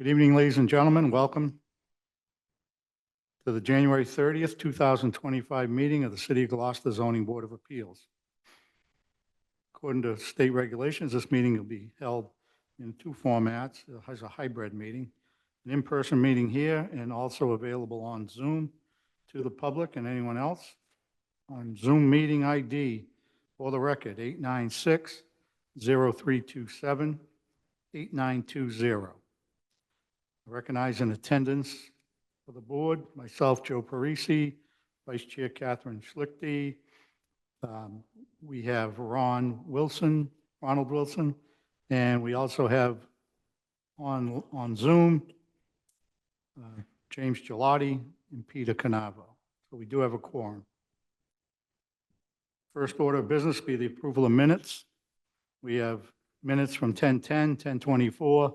Good evening, ladies and gentlemen. Welcome to the January 30th, 2025 meeting of the City of Gloucester Zoning Board of Appeals. According to state regulations, this meeting will be held in two formats. It has a hybrid meeting, an in-person meeting here, and also available on Zoom to the public and anyone else. On Zoom meeting ID, for the record, 896-0327, 8920. I recognize in attendance for the board, myself, Joe Parisi, Vice Chair Catherine Schlichty. We have Ronald Wilson, and we also have on Zoom, James Gelati and Peter Canavo. So we do have a quorum. First order of business be the approval of minutes. We have minutes from 10:10, 10:24,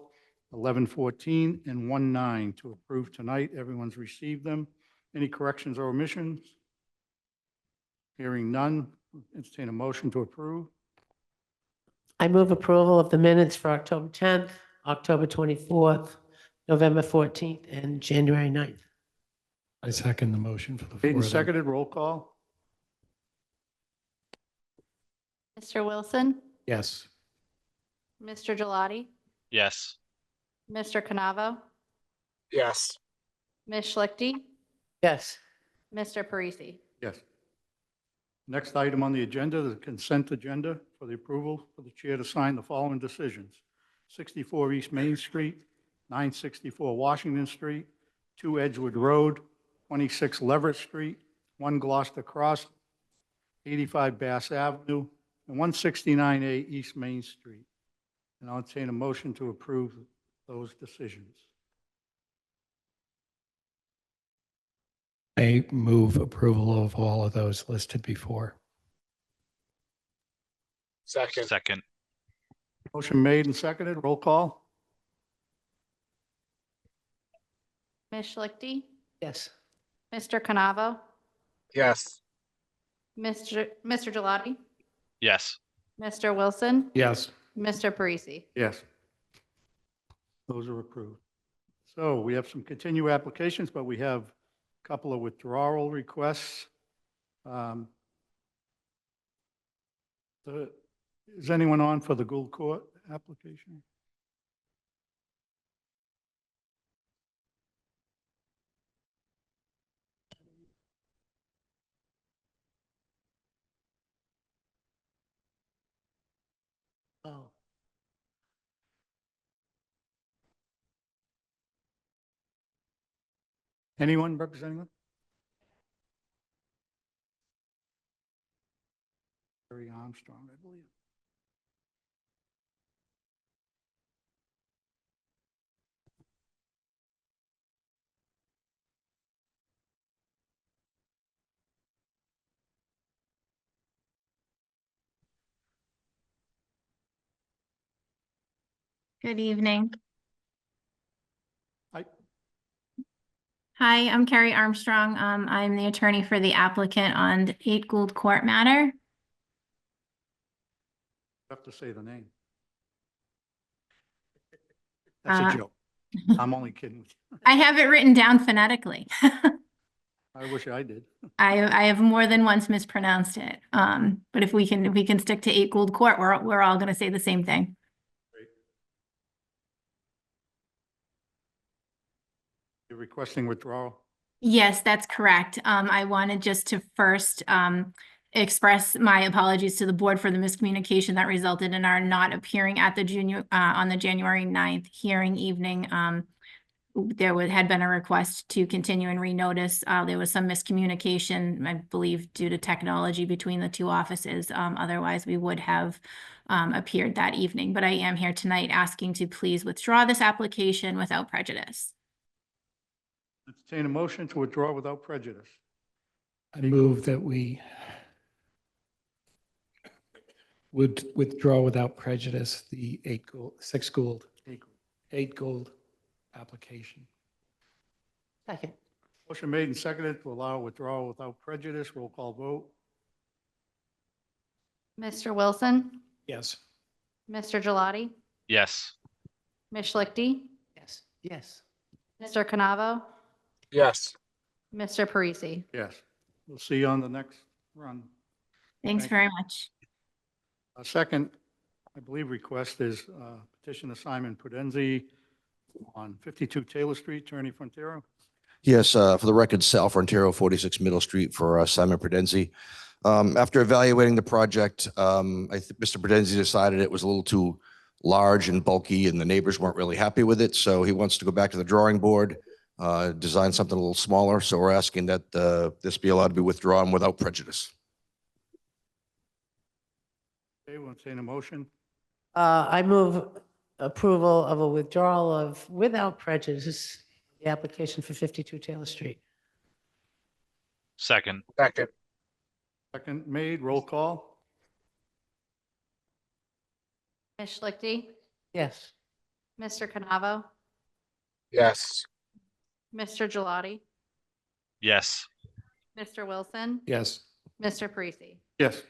11:14, and 1:09 to approve tonight. Everyone's received them. Any corrections or omissions? Hearing none, entertain a motion to approve. I move approval of the minutes for October 10th, October 24th, November 14th, and January 9th. I second the motion for the Made four and of them. seconded, roll call. Mr. Wilson, Yes. Mr. Gelati, Yes. Mr. Canavo, yes, Ms. Schlichty, Yes. Mr. Parisi. Yes. Next item on the agenda, the consent agenda for the approval for the chair to sign the following decisions. 64 East Main Street, 964 Washington Street, 2 Edgewood Road, 26 Leverett Street, 1 Gloucester Cross, 85 Bass Avenue, and 169A East Main Street. And I'll entertain a motion to approve those decisions. I move approval of all of those listed before. second, Second. Motion made and seconded, roll call. Ms. Schlichty, Yes. Mr. Canavo, yes, Mr. Gelati, Yes. Mr. Wilson, Yes. Mr. Parisi. Yes. Those are approved. So we have some continued applications, but we have a couple of withdrawal requests. Is anyone on for the Gould Court application? Oh. Anyone representing them? Barry Armstrong, I believe. Good evening. Hi. Hi, I'm Carrie Armstrong. I'm the attorney for the applicant on the 8 Gould Court matter. You have to say the name. That's a joke. I'm only kidding with you. I have it written down phonetically. I wish I did. I have more than once mispronounced it. But if we can stick to 8 Gould Court, we're all going to say the same thing. Great. You're requesting withdrawal? Yes, that's correct. I wanted just to first express my apologies to the board for the miscommunication that resulted in our not appearing at the on the January 9th hearing evening. There had been a request to continue and renotice. There was some miscommunication, I believe, due to technology between the two offices. Otherwise, we would have appeared that evening. But I am here tonight asking to please withdraw this application without prejudice. Entertain a motion to withdraw without prejudice. I move that we would withdraw without prejudice the 6 Gould application. Second. Motion made and seconded to allow withdrawal without prejudice. Roll call vote. Mr. Wilson, Yes. Mr. Gelati, Yes. Ms. Schlichty, Yes. Yes. Mr. Canavo? Yes. Mr. Parisi? Yes. We'll see you on the next run. Thanks Thank very much. A second, I believe, request is petition of Simon Prudenzi on 52 Taylor Street, Attorney Frontiero. Yes, for the record, Sal Frontiero, 46 Middle Street for Simon Prudenzi. After evaluating the project, I think Mr. Prudenzi decided it was a little too large and bulky and the neighbors weren't really happy with it. So he wants to go back to the drawing board, design something a little smaller. So we're asking that this be allowed to be withdrawn without prejudice. Okay, we'll entertain a motion. I move approval of a withdrawal of, without prejudice, the application for 52 Taylor Street. Second. Second. Second made, roll call. Ms. Schlichty? Yes. Mr. Canavo? Yes. Mr. Gelati, Yes. Mr. Wilson? Yes. Mr. Parisi? Yes.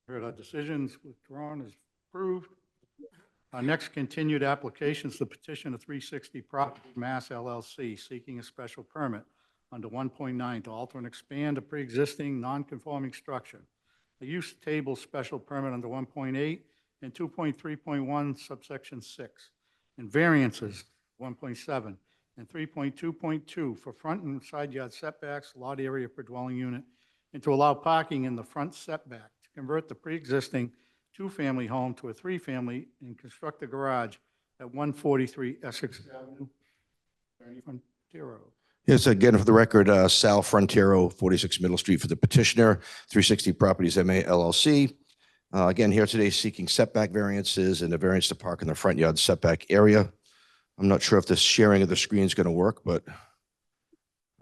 Heard our decisions, withdrawn is approved. Our next continued application is the petition of 360 Property Mass LLC seeking a special permit under 1.9 to alter and expand a pre-existing non-conforming structure. A use table special permit under 1.8 and 2.3.1 subsection 6, and variances 1.7 and 3.2.2 for front and side yard setbacks, lot area per dwelling unit, and to allow parking in the front setback, to convert the pre-existing two-family home to a three-family and construct a garage at 143 Essex Avenue. Attorney Frontiero. Yes, again, for the record, Sal Frontiero, 46 Middle Street for the petitioner, 360 Properties MA LLC. Again, here today seeking setback variances and a variance to park in the front yard setback area. I'm not sure if this sharing of the screen is going to work, but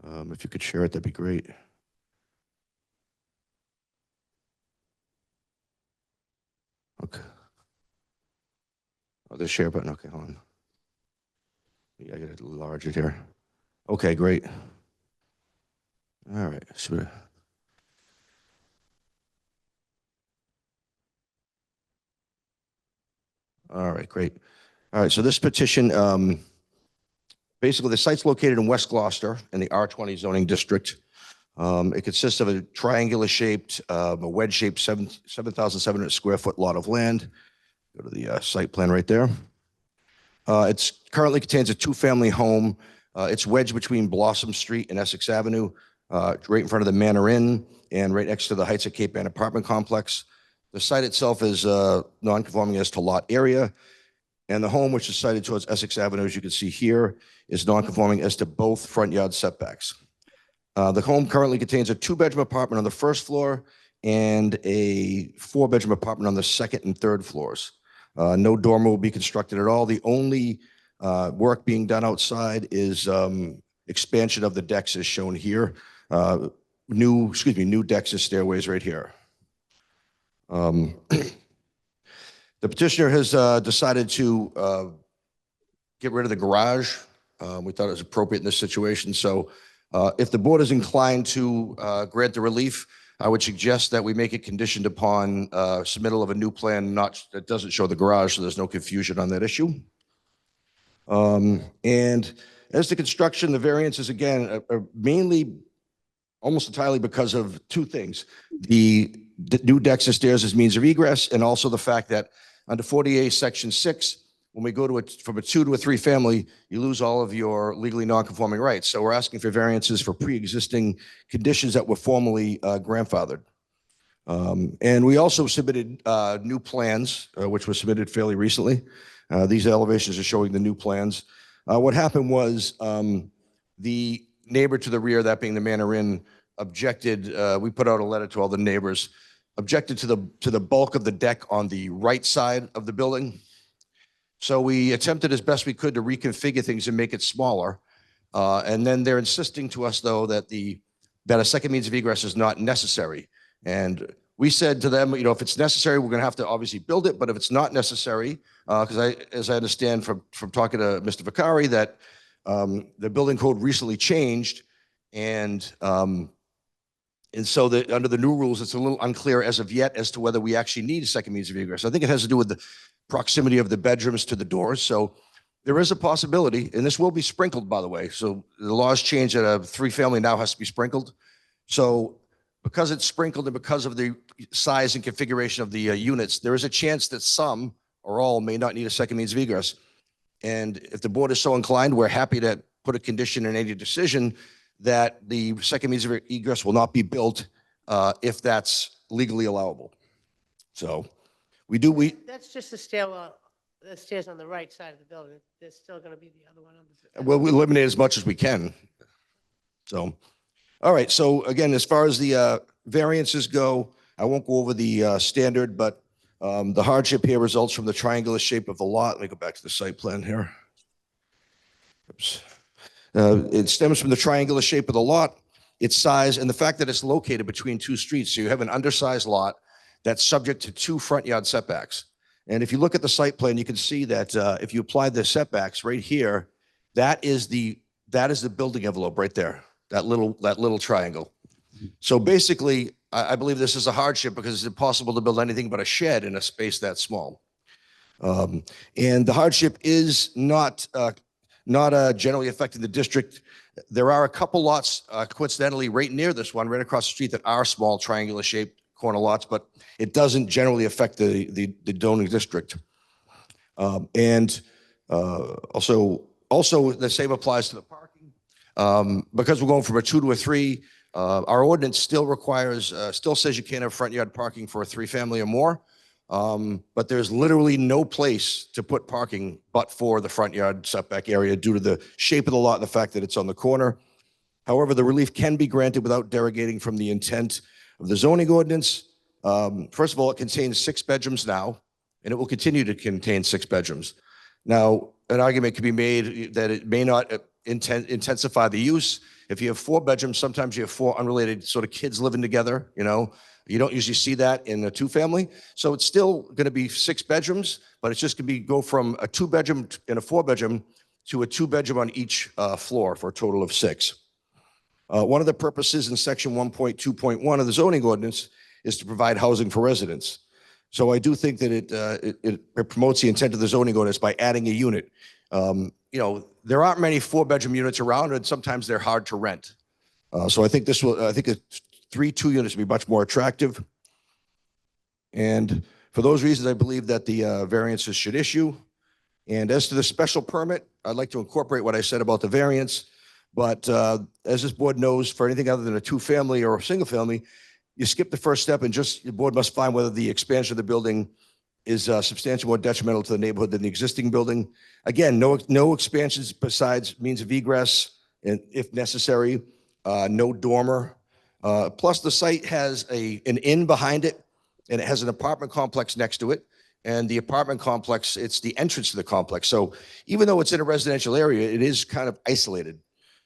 if you could share it, that'd be great. Okay. Oh, the share button. Okay, hold on. Yeah, I got to enlarge it here. Okay, great. All right. So, all right, great. All right, so this petition, basically the site's located in West Gloucester in the R20 zoning district. It consists of a triangular shaped, a wedge shaped 7,700 square foot lot of land. Go to the site plan right there. It currently contains a two-family home. It's wedged between Blossom Street and Essex Avenue, right in front of the Manor Inn and right next to the Heights of Cape Ann apartment complex. The site itself is non-conforming as to lot area, and the home, which is sited towards Essex Avenue, as you can see here, is non-conforming as to both front yard setbacks. The home currently contains a two-bedroom apartment on the first floor and a four-bedroom apartment on the second and third floors. No dormer will be constructed at all. The only work being done outside is expansion of the decks as shown here. New decks and stairways right here. The petitioner has decided to get rid of the garage. We thought it was appropriate in this situation. So if the board is inclined to grant the relief, I would suggest that we make it conditioned upon submittal of a new plan that doesn't show the garage, so there's no confusion on that issue. And as to construction, the variances, again, are mainly almost entirely because of two things. The new decks and stairs as means of egress, and also the fact that under 48 Section 6, when we go to from a two to a three family, you lose all of your legally non-conforming rights. So we're asking for variances for pre-existing conditions that were formerly grandfathered. And we also submitted new plans, which were submitted fairly recently. These elevations are showing the new plans. What happened was the neighbor to the rear, that being the Manor Inn, objected. We put out a letter to all the neighbors, objected to the bulk of the deck on the right side of the building. So we attempted as best we could to reconfigure things and make it smaller. And then they're insisting to us, though, that a second means of egress is not necessary. And we said to them, if it's necessary, we're going to have to obviously build it. But if it's not necessary, because as I understand from talking to Mr. Vicari, that the building code recently changed, and so that under the new rules, it's a little unclear as of yet as to whether we actually need a second means of egress. I think it has to do with the proximity of the bedrooms to the doors. So There is a possibility, and this will be sprinkled, by the way. So the laws change that a three-family now has to be sprinkled. So because it's sprinkled and because of the size and configuration of the units, there is a chance that some or all may not need a second means of egress. And if the board is so inclined, we're happy to put a condition in any decision that the second means of egress will not be built if that's legally allowable. So we. That's just the stairwell, the stairs on the right side of the building. There's still going to be the other one on the. Well, we eliminate as much as we can. So, all right. So again, as far as the variances go, I won't go over the standard, but the hardship here results from the triangular shape of the lot. Let me go back to the site plan here. Oops. It stems from the triangular shape of the lot, its size, and the fact that it's located between two streets. So you have an undersized lot that's subject to 2 front yard setbacks. And if you look at the site plan, you can see that if you apply the setbacks right here, that is the building envelope right there, that little triangle. So basically, I believe this is a hardship because it's impossible to build anything but a shed in a space that small. And the hardship is not generally affecting the district. There are a couple lots coincidentally right near this one, right across the street, that are small triangular shaped corner lots, but it doesn't generally affect the zoning district. And also the same applies to the parking. Because we're going from a 2 to a 3, our ordinance still requires, still says you can't have front yard parking for a 3-family or more. But there's literally no place to put parking but for the front yard setback area due to the shape of the lot and the fact that it's on the corner. However, the relief can be granted without derogating from the intent of the zoning ordinance. First of all, it contains 6 bedrooms now, and it will continue to contain 6 bedrooms. Now, an argument could be made that it may not intensify the use. If you have 4 bedrooms, sometimes you have 4 unrelated sort of kids living together, you know. You don't usually see that in a 2-family. So it's still going to be 6 bedrooms, but it's just going to go from a 2-bedroom and a 4-bedroom to a 2-bedroom on each floor for a total of 6. One of the purposes in section 1.2.1 of the zoning ordinance is to provide housing for residents. So I do think that it promotes the intent of the zoning ordinance by adding a unit. You know, there aren't many 4-bedroom units around, and sometimes they're hard to rent. So I think I think 3 2-units would be much more attractive. And for those reasons, I believe that the variances should issue. And as to the special permit, I'd like to incorporate what I said about the variance. But as this board knows, for anything other than a 2-family or a single family, you skip the first step and just the board must find whether the expansion of the building is substantially more detrimental to the neighborhood than the existing building. Again, no expansions besides means of egress, and if necessary, no dormer. Plus, the site has an inn behind it, and it has an apartment complex next to it. And the apartment complex, it's the entrance to the complex. So even though it's in a residential area, it is kind of isolated.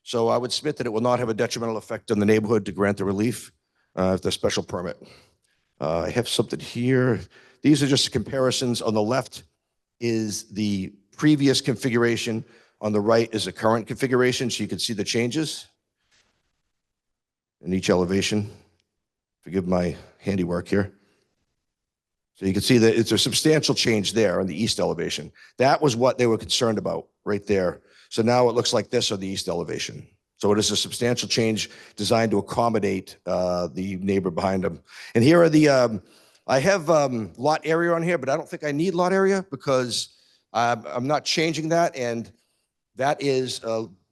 So I would submit that it will not have a detrimental effect on the neighborhood to grant the relief, the special permit. I have something here. These are just comparisons. On the left is the previous configuration. On the right is the current configuration, so you can see the changes in each elevation. Forgive my handiwork here. So you can see that it's a substantial change there on the east elevation. That was what they were concerned about right there. So now it looks like this on the east elevation. So it is a substantial change designed to accommodate the neighbor behind them. And here are the, I have lot area on here, but I don't think I need lot area because I'm not changing that. And that is,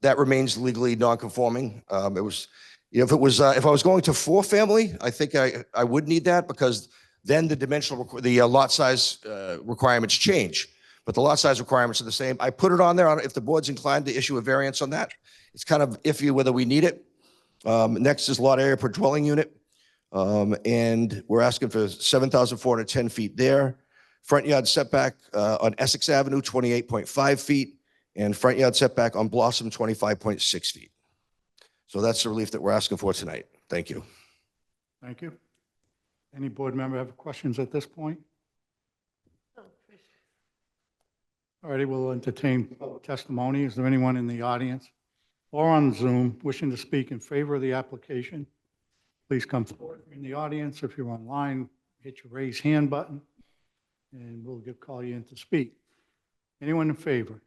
that remains legally non-conforming. It was, you know, if I was going to 4-family, I think I would need that because then the the lot size requirements change, but the lot size requirements are the same. I put it on there if the board's inclined to issue a variance on that. It's kind of iffy whether we need it. Next is lot area per dwelling unit. And we're asking for 7,410 feet there. Front yard setback on Essex Avenue, 28.5 feet, and front yard setback on Blossom, 25.6 feet. So that's the relief that we're asking for tonight. Thank you. Thank you. Any board member have questions at this point? All righty, we'll entertain public testimony. Is there anyone in the audience or on Zoom wishing to speak in favor of the application? Please come forward. In the audience, if you're online, hit your raise hand button, and we'll call you in to speak. Anyone in favor?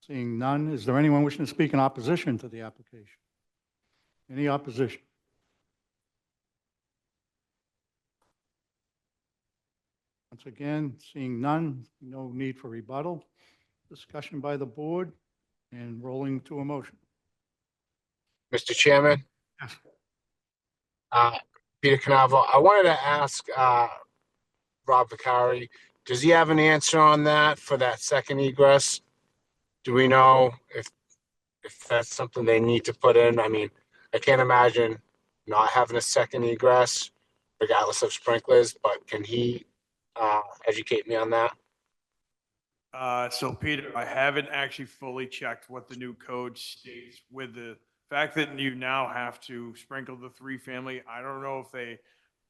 Seeing none, is there anyone wishing to speak in opposition to the application? Any opposition? Once again, seeing none, no need for rebuttal. Discussion by the board and rolling to a motion. Mr. Chairman, Yes. Peter Canavo, I wanted to ask, Rob Vicari, does he have an answer on that for that second egress? Do we know if that's something they need to put in? I mean, I can't imagine not having a second egress regardless of sprinklers, but can he, educate me on that? So Peter, I haven't actually fully checked what the new code states with the fact that you now have to sprinkle the 3-family. I don't know if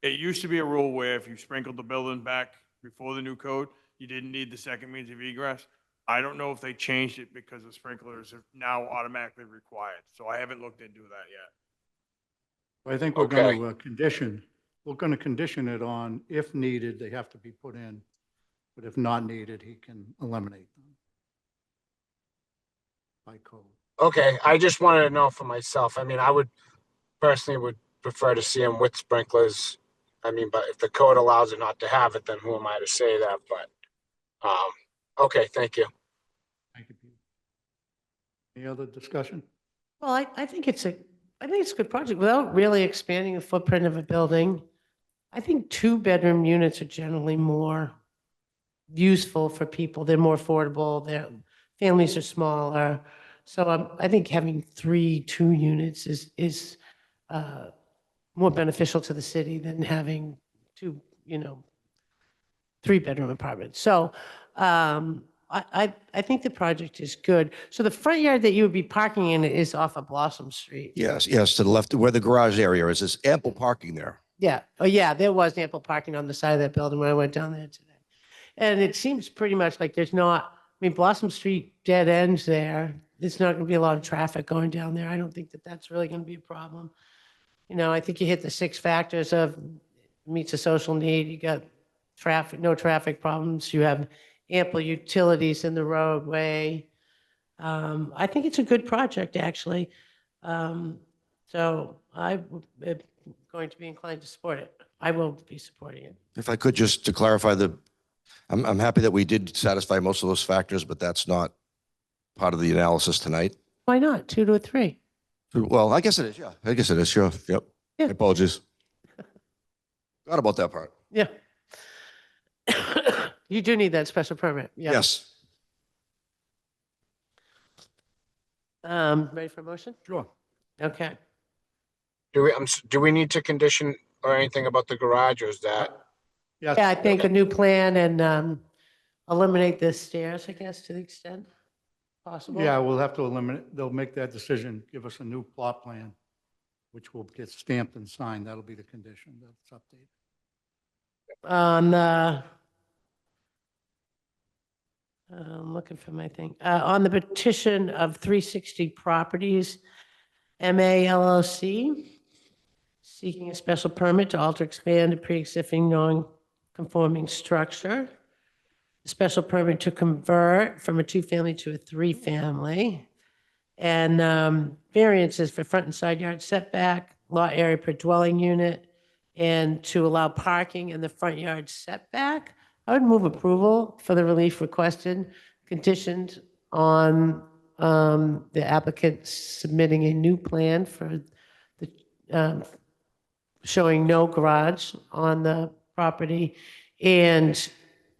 it used to be a rule where if you sprinkled the building back before the new code, you didn't need the second means of egress. I don't know if they changed it because the sprinklers are now automatically required. So I haven't looked into that yet. I think we're going Okay. to condition it on if needed, they have to be put in. But if not needed, he can eliminate them by code. Okay, I just wanted to know for myself. I mean, I would personally prefer to see them with sprinklers. I mean, but if the code allows it not to have it, then who am I to say that? But, okay, thank you. Thank you, Peter. Any other discussion? Well, I think it's a good project without really expanding the footprint of a building. I think 2-bedroom units are generally more useful for people. They're more affordable. Their families are smaller. So I think having 3 2-units is more beneficial to the city than having 2, 3-bedroom apartments. So I think the project is good. So the front yard that you would be parking in is off of Blossom Street. Yes, to the left, where the garage area is, there's ample parking there. Yeah. Oh, yeah, there was ample parking on the side of that building when I went down there today. And it seems pretty much like there's not, Blossom Street dead ends there. There's not going to be a lot of traffic going down there. I don't think that that's really going to be a problem. I think you hit the 6 factors of meets a social need. You got traffic, no traffic problems. You have ample utilities in the roadway. I think it's a good project, actually. So I'm going to be inclined to support it. I will be supporting it. If I could just to clarify I'm happy that we did satisfy most of those factors, but that's not part of the analysis tonight. Why not? 2 to a 3. Well, I guess it is, yeah. I guess it is, sure. Yep. Yeah. Apologies. Forgot about that part. Yeah. You do need that special permit. Yeah. Yes. Ready for a motion? Sure. Okay. Do we need to condition or anything about the garage, or is that? Yes. Yeah, I think a new plan and eliminate the stairs, I guess, to the extent possible. Yeah, we'll have to eliminate, they'll make that decision, give us a new plot plan, which will get stamped and signed. That'll be the condition that's updated. On I'm looking for my thing. On the petition of 360 Properties, MA LLC, seeking a special permit to alter, expand a pre-existing non-conforming structure. A special permit to convert from a 2-family to a 3-family. And variances for front and side yard setback, lot area per dwelling unit, and to allow parking in the front yard setback. I would move approval for the relief requested, conditioned on the applicant submitting a new plan for the showing no garage on the property and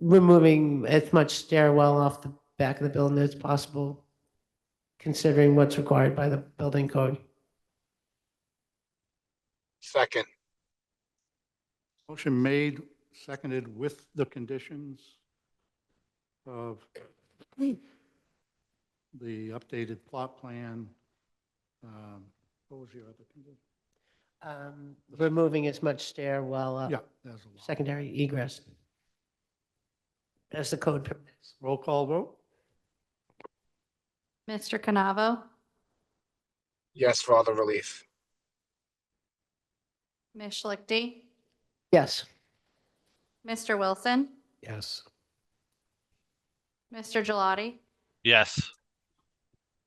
removing as much stairwell off the back of the building as possible, considering what's required by the building code. Second. Motion made, seconded with the conditions of the updated plot plan. What was your other condition? Removing as much stairwell up, Yeah, there's a lot. secondary egress, as the code permits. Roll call vote? Mr. Canavo, Yes, for all the relief. Ms. Schlichty, Yes. Mr. Wilson, Yes. Mr. Gelati, Yes.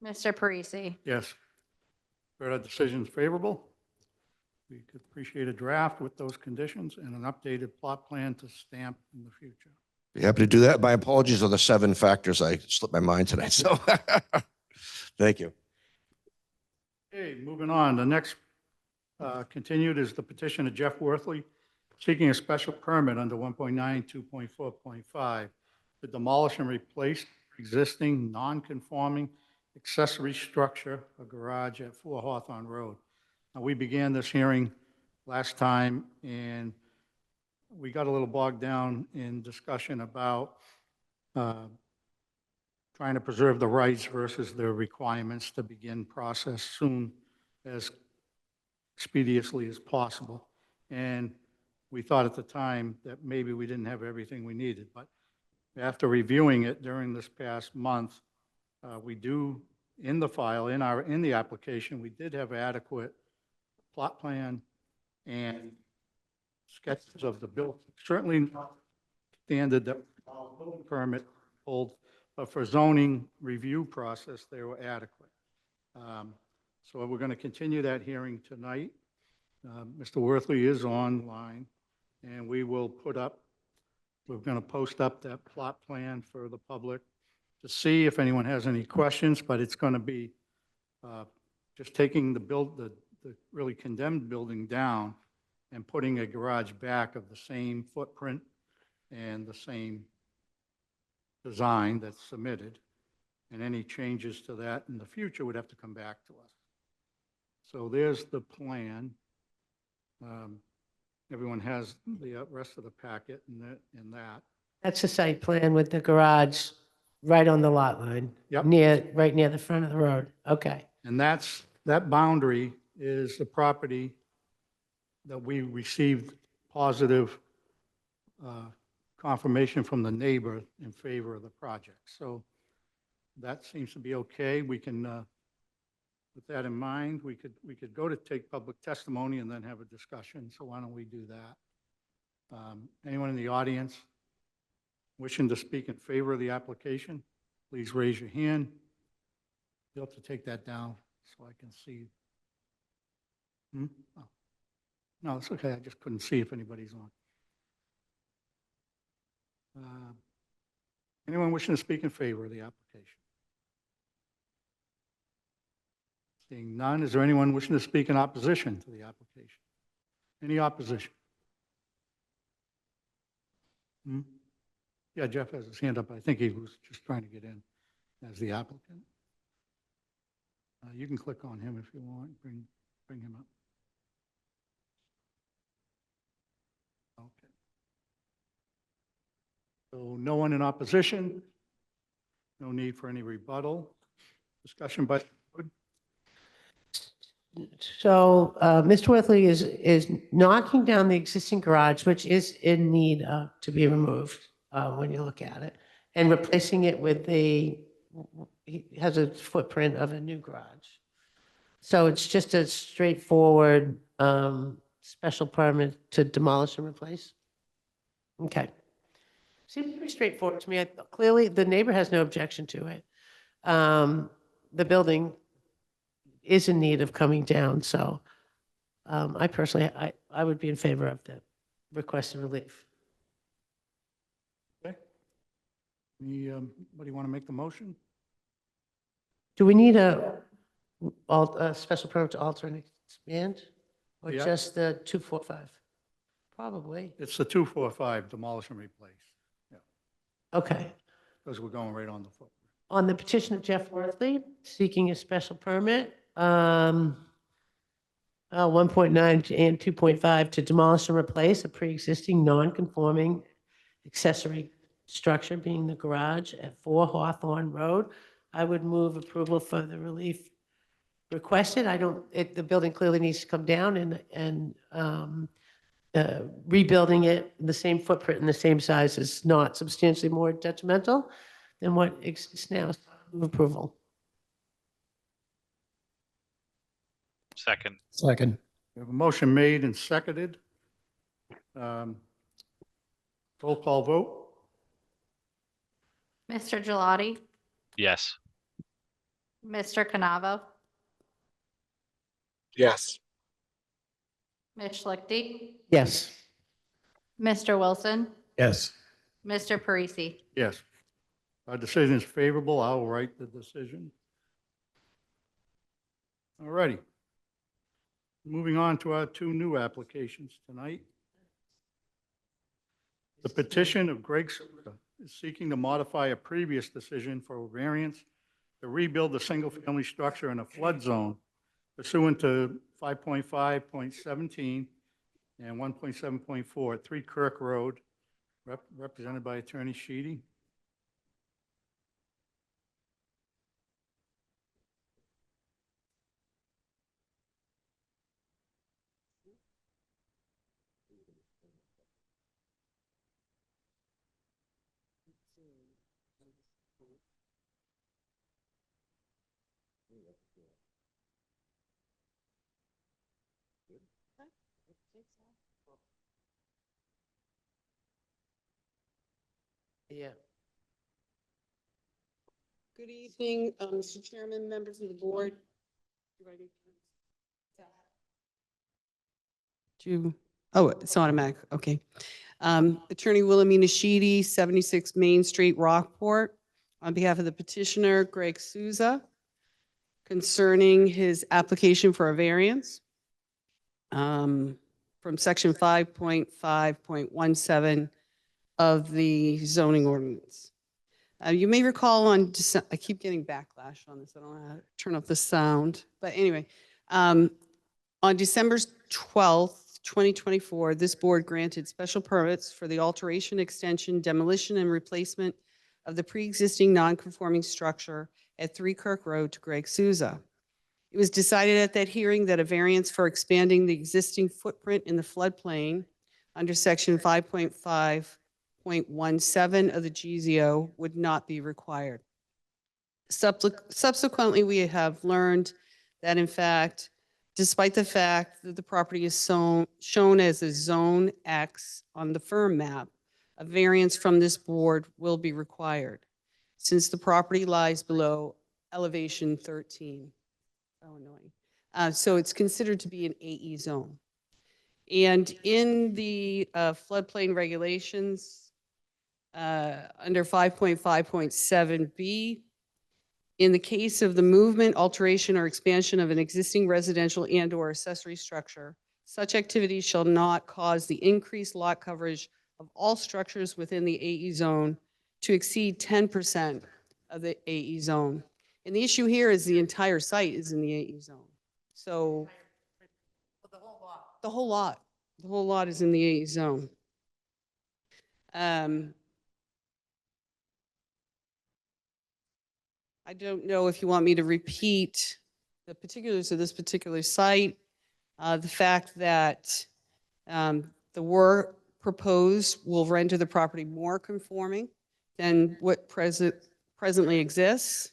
Mr. Parisi? Yes. Heard our decision's favorable. We could appreciate a draft with those conditions and an updated plot plan to stamp in the future. Be happy to do that. My apologies on the 7 factors. I slipped my mind tonight, so thank you. Okay, moving on. The next continued is the petition of Jeff Worthley seeking a special permit under 1.9, 2.4.5 to demolish and replace existing non-conforming accessory structure, a garage at 4 Hawthorne Road. Now, we began this hearing last time, and we got a little bogged down in discussion about trying to preserve the rights versus the requirements to begin process soon as expeditiously as possible. And we thought at the time that maybe we didn't have everything we needed, but after reviewing it during this past month, we do, in the file, in the application, we did have adequate plot plan and sketches of the building. Certainly not standard that all building permit hold, but for zoning review process, they were adequate. So we're going to continue that hearing tonight. Mr. Worthley is online, and we will we're going to post up that plot plan for the public to see if anyone has any questions, but it's going to be just taking the really condemned building down and putting a garage back of the same footprint and the same design that's submitted. And any changes to that in the future would have to come back to us. So there's the plan. Everyone has the rest of the packet in that. That's a site plan with the garage right on the lot line. Yep. Right near the front of the road. Okay. And that boundary is the property that we received positive confirmation from the neighbor in favor of the project. So that seems to be okay. We can, with that in mind, we could go to take public testimony and then have a discussion. So why don't we do that? Anyone in the audience wishing to speak in favor of the application, please raise your hand. You'll have to take that down so I can see. Oh. No, it's okay. I just couldn't see if anybody's on. Anyone wishing to speak in favor of the application? Seeing none, is there anyone wishing to speak in opposition to the application? Any opposition? Yeah, Jeff has his hand up. I think he was just trying to get in as the applicant. You can click on him if you want, bring him up. Okay. So no one in opposition, no need for any rebuttal. Discussion by the board. So Mr. Worthley is knocking down the existing garage, which is in need to be removed when you look at it, and replacing it with he has a footprint of a new garage. So it's just a straightforward special permit to demolish and replace? Okay. Seems pretty straightforward to me. Clearly, the neighbor has no objection to it. The building is in need of coming down, so I personally, I would be in favor of the requested relief. Okay. Anybody want to make the motion? Do we need a special permit to alter and expand? Or Yeah. just the 245? Probably. It's the 245, demolish and replace, Okay. because we're going right on the foot. On the petition of Jeff Worthley, seeking a special permit, 1.9 and 2.5 to demolish and replace a pre-existing non-conforming accessory structure being the garage at 4 Hawthorne Road. I would move approval for the relief requested. The building clearly needs to come down, and rebuilding it in the same footprint and the same size is not substantially more detrimental than what exists now. Move approval. Second. Second. We have a motion made and seconded. Roll call vote. Mr. Gelati, Yes. Mr. Canavo, Yes. Ms. Schlichty, Yes. Mr. Wilson, Yes. Mr. Parisi. Yes. Our decision is favorable. I will write the decision. All righty. Moving on to our two new applications tonight. The petition of Greg Souza is seeking to modify a previous decision for a variance to rebuild a single-family structure in a flood zone pursuant to 5.5.17 and 1.7.4 at 3 Kirk Road, represented by Attorney Sheedy. Yeah. Good evening, Mr. Chairman, members of the board. Oh, it's automatic, okay. Attorney Wilhelmina Sheedy, 76 Main Street, Rockport, on behalf of the petitioner Greg Souza, concerning his application for a variance from section 5.5.17 of the zoning ordinance. You may recall on, I keep getting backlash on this, I don't know how to turn up the sound, but anyway, on December 12th, 2024, this board granted special permits for the alteration, extension, demolition, and replacement of the pre-existing non-conforming structure at 3 Kirk Road to Greg Souza. It was decided at that hearing that a variance for expanding the existing footprint in the floodplain under section 5.5.17 of the GZO would not be required. Subsequently, we have learned that in fact, despite the fact that the property is shown as a Zone X on the firm map, a variance from this board will be required since the property lies below elevation 13. So annoying. So it's considered to be an AE zone. And in the floodplain regulations, under 5.5.7b, in the case of the movement, alteration, or expansion of an existing residential and/or accessory structure, such activities shall not cause the increased lot coverage of all structures within the AE zone to exceed 10% of the AE zone. And the issue here is the entire site is in the AE zone. So the whole lot is in the AE zone. I don't know if you want me to repeat the particulars of this particular site. The fact that the work proposed will render the property more conforming than what presently exists.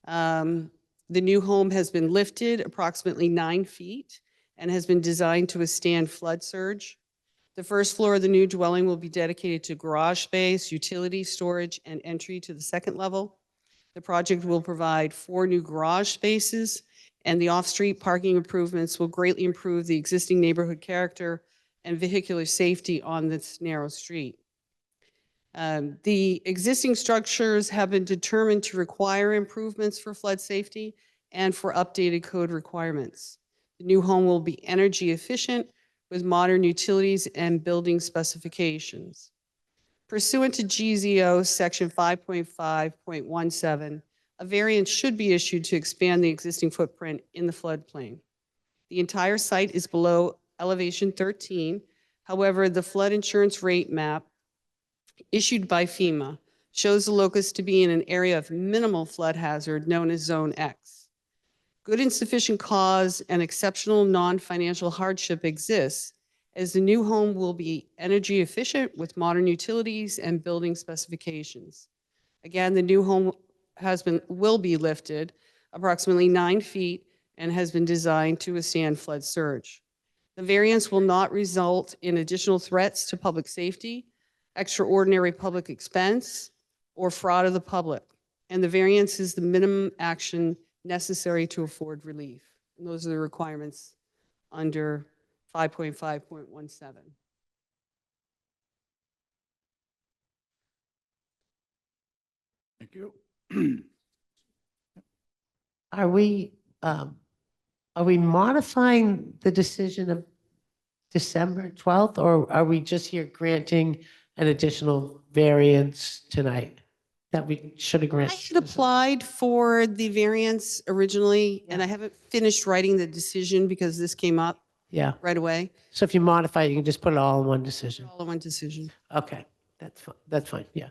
The new home has been lifted approximately 9 feet and has been designed to withstand flood surge. The first floor of the new dwelling will be dedicated to garage space, utility storage, and entry to the second level. The project will provide 4 new garage spaces, and the off-street parking improvements will greatly improve the existing neighborhood character and vehicular safety on this narrow street. The existing structures have been determined to require improvements for flood safety and for updated code requirements. The new home will be energy efficient with modern utilities and building specifications. Pursuant to GZO section 5.5.17, a variance should be issued to expand the existing footprint in the floodplain. The entire site is below elevation 13. However, the flood insurance rate map issued by FEMA shows the locus to be in an area of minimal flood hazard known as Zone X. Good and sufficient cause and exceptional non-financial hardship exists as the new home will be energy efficient with modern utilities and building specifications. Again, the new home will be lifted approximately 9 feet and has been designed to withstand flood surge. The variance will not result in additional threats to public safety, extraordinary public expense, or fraud of the public. And the variance is the minimum action necessary to afford relief. And those are the requirements under 5.5.17. Thank you. Are we, modifying the decision of December 12th, or are we just here granting an additional variance tonight that we should have I granted? had applied for the variance originally, and Yeah. I haven't finished writing the decision because this came up Yeah, right away. so if you modify, it, you can just put it all in one decision. All in one decision. Okay, that's fine, yeah.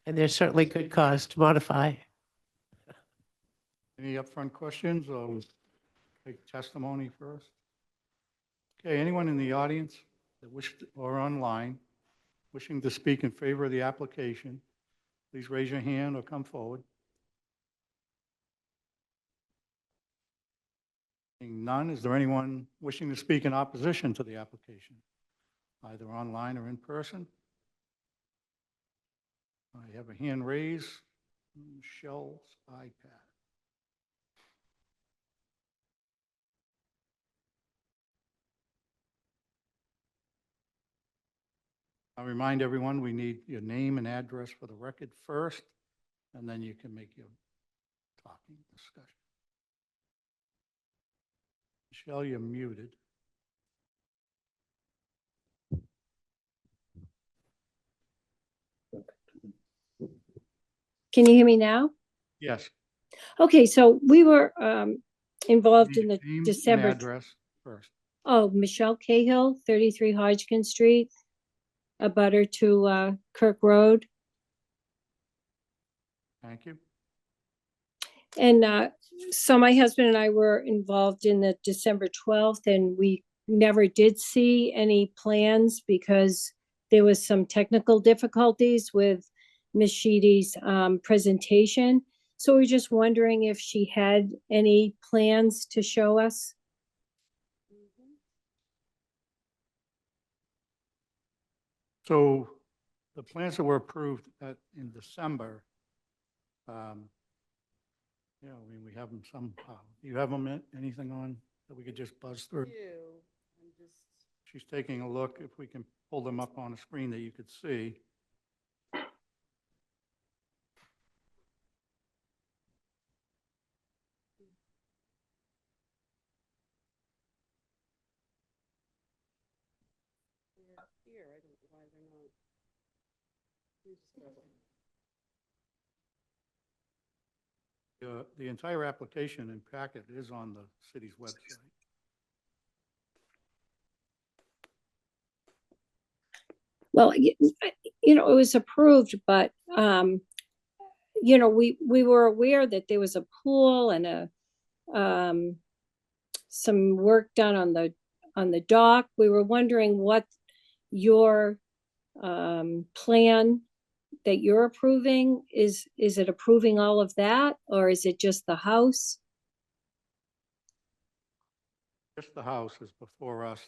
And there's certainly good cause to modify. Any upfront questions or take testimony first? Okay, anyone in the audience that or online wishing to speak in favor of the application, please raise your hand or come forward. Seeing none, is there anyone wishing to speak in opposition to the application, either online or in person? I have a hand raised. Michelle's iPad. I'll remind everyone, we need your name and address for the record first, and then you can make your talking discussion. Michelle, you're muted. Can you hear me now? Yes. Okay, so we were involved in Need the your name and December. address first. Oh, Michelle Cahill, 33 Hodgkin Street, a butter to Kirk Road. Thank you. And so my husband and I were involved in the December 12th, and we never did see any plans because there was some technical difficulties with Ms. Sheedy's presentation. So we're just wondering if she had any plans to show us. So the plans that were approved in December, yeah, we have them somehow. Do you have them, anything on that we could just buzz through? She's taking a look, if we can pull them up on a screen that you could see. The entire application and packet is on the city's website. Well, it was approved, but, we were aware that there was a pool and some work done on the dock. We were wondering what your plan that you're approving is it approving all of that, or is it just the house? Just the house is before us,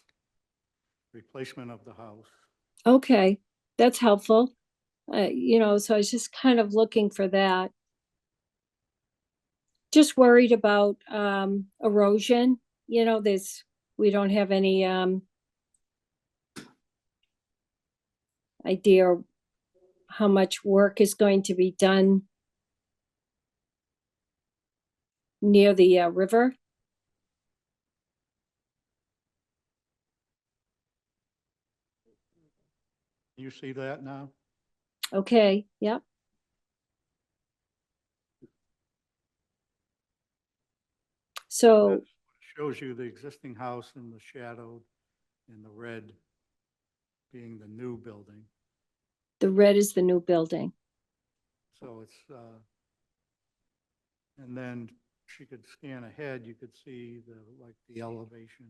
replacement of the house. Okay, that's helpful. So I was just kind of looking for that. Just worried about erosion, we don't have any idea how much work is going to be done near the river. You see that now? Okay, yep. So, That shows you the existing house in the shadow, and the red being the new building. the red is the new building. So it's, and then she could scan ahead, you could see the elevation.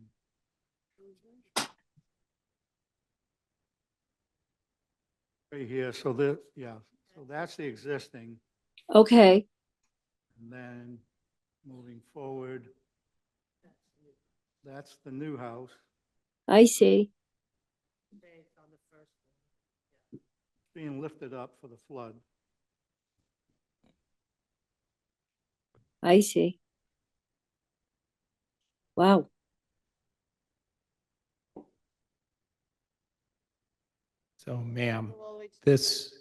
Right here, so so that's the existing, Okay, and then moving forward, that's the new house. I see. Being lifted up for the flood. I see. Wow. So ma'am, this,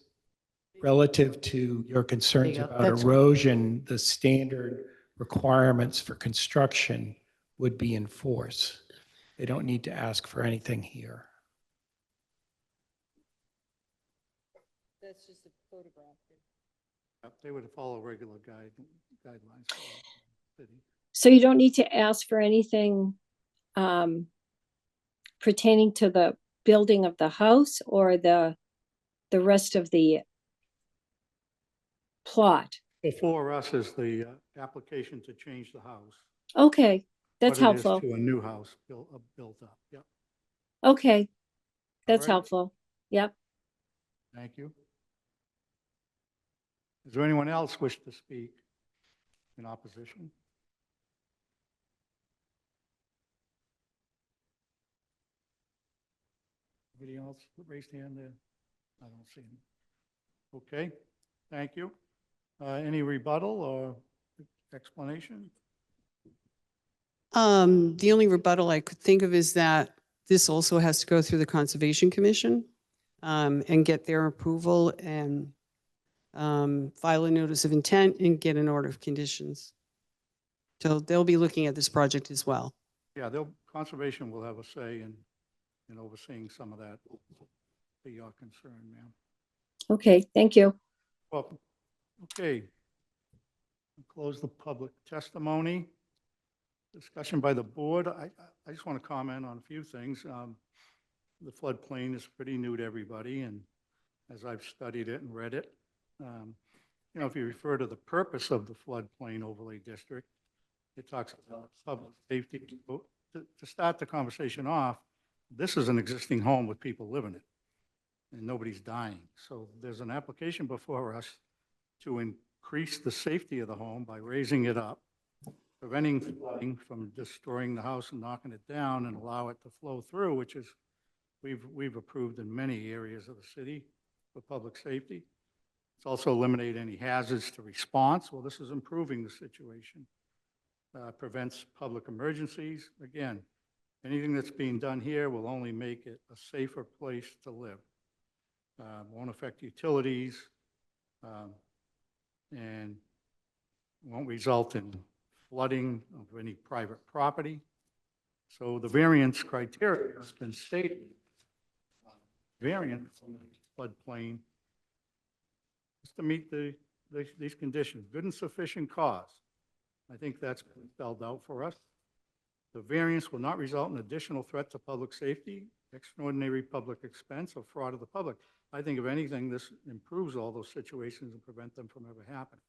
relative to your concerns go. about That's- erosion, the standard requirements for construction would be in force. They don't need to ask for anything here. That's just a photograph. They would follow regular guidelines for the city. So you don't need to ask for anything pertaining to the building of the house or the rest of the plot? Before us is the application to change the house. Okay, that's what it is helpful. To a new house built up. Yep. Okay, that's right. helpful. Yep. Thank you. Is there anyone else wish to speak in opposition? Anybody else raised hand there? I don't see him. Okay, thank you. Any rebuttal or explanation? The only rebuttal I could think of is that this also has to go through the Conservation Commission and get their approval and file a notice of intent and get an order of conditions. So they'll be looking at this project as well. Yeah, conservation will have a say in overseeing some of that. Be your concern, ma'am. Okay, thank you. Welcome. Okay. Close the public testimony. Discussion by the board. I just want to comment on a few things. The floodplain is pretty new to everybody, and as I've studied it and read it, if you refer to the purpose of the floodplain overlay district, it talks about public safety. To start the conversation off, this is an existing home with people living in it, and nobody's dying. So there's an application before us to increase the safety of the home by raising it up, preventing flooding from destroying the house and knocking it down, and allow it to flow through, which is we've approved in many areas of the city for public safety. It's also eliminate any hazards to response. Well, this is improving the situation. Prevents public emergencies. Again, anything that's being done here will only make it a safer place to live. Won't affect utilities, and won't result in flooding of any private property. So the variance criteria has been stated. Variance from the floodplain is to meet these conditions. Good and sufficient cause. I think that's been spelled out for us. The variance will not result in additional threat to public safety, extraordinary public expense, or fraud of the public. I think if anything, this improves all those situations and prevent them from ever happening.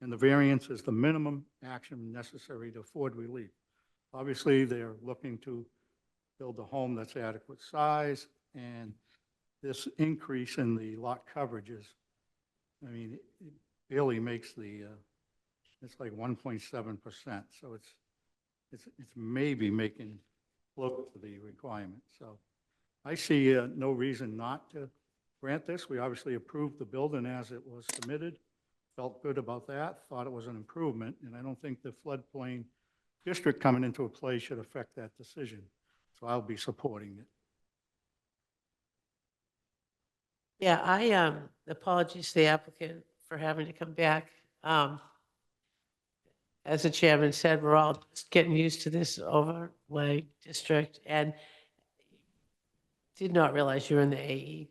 And the variance is the minimum action necessary to afford relief. Obviously, they're looking to build a home that's adequate size, and this increase in the lot coverages, I mean, it barely makes it's like 1.7%. So it's maybe making close to the requirement. So I see no reason not to grant this. We obviously approved the building as it was submitted, felt good about that, thought it was an improvement, and I don't think the floodplain district coming into a play should affect that decision. So I'll be supporting it. Yeah, I apologies to the applicant for having to come back. As the chairman said, we're all just getting used to this overlay district, and did not realize you're in the AE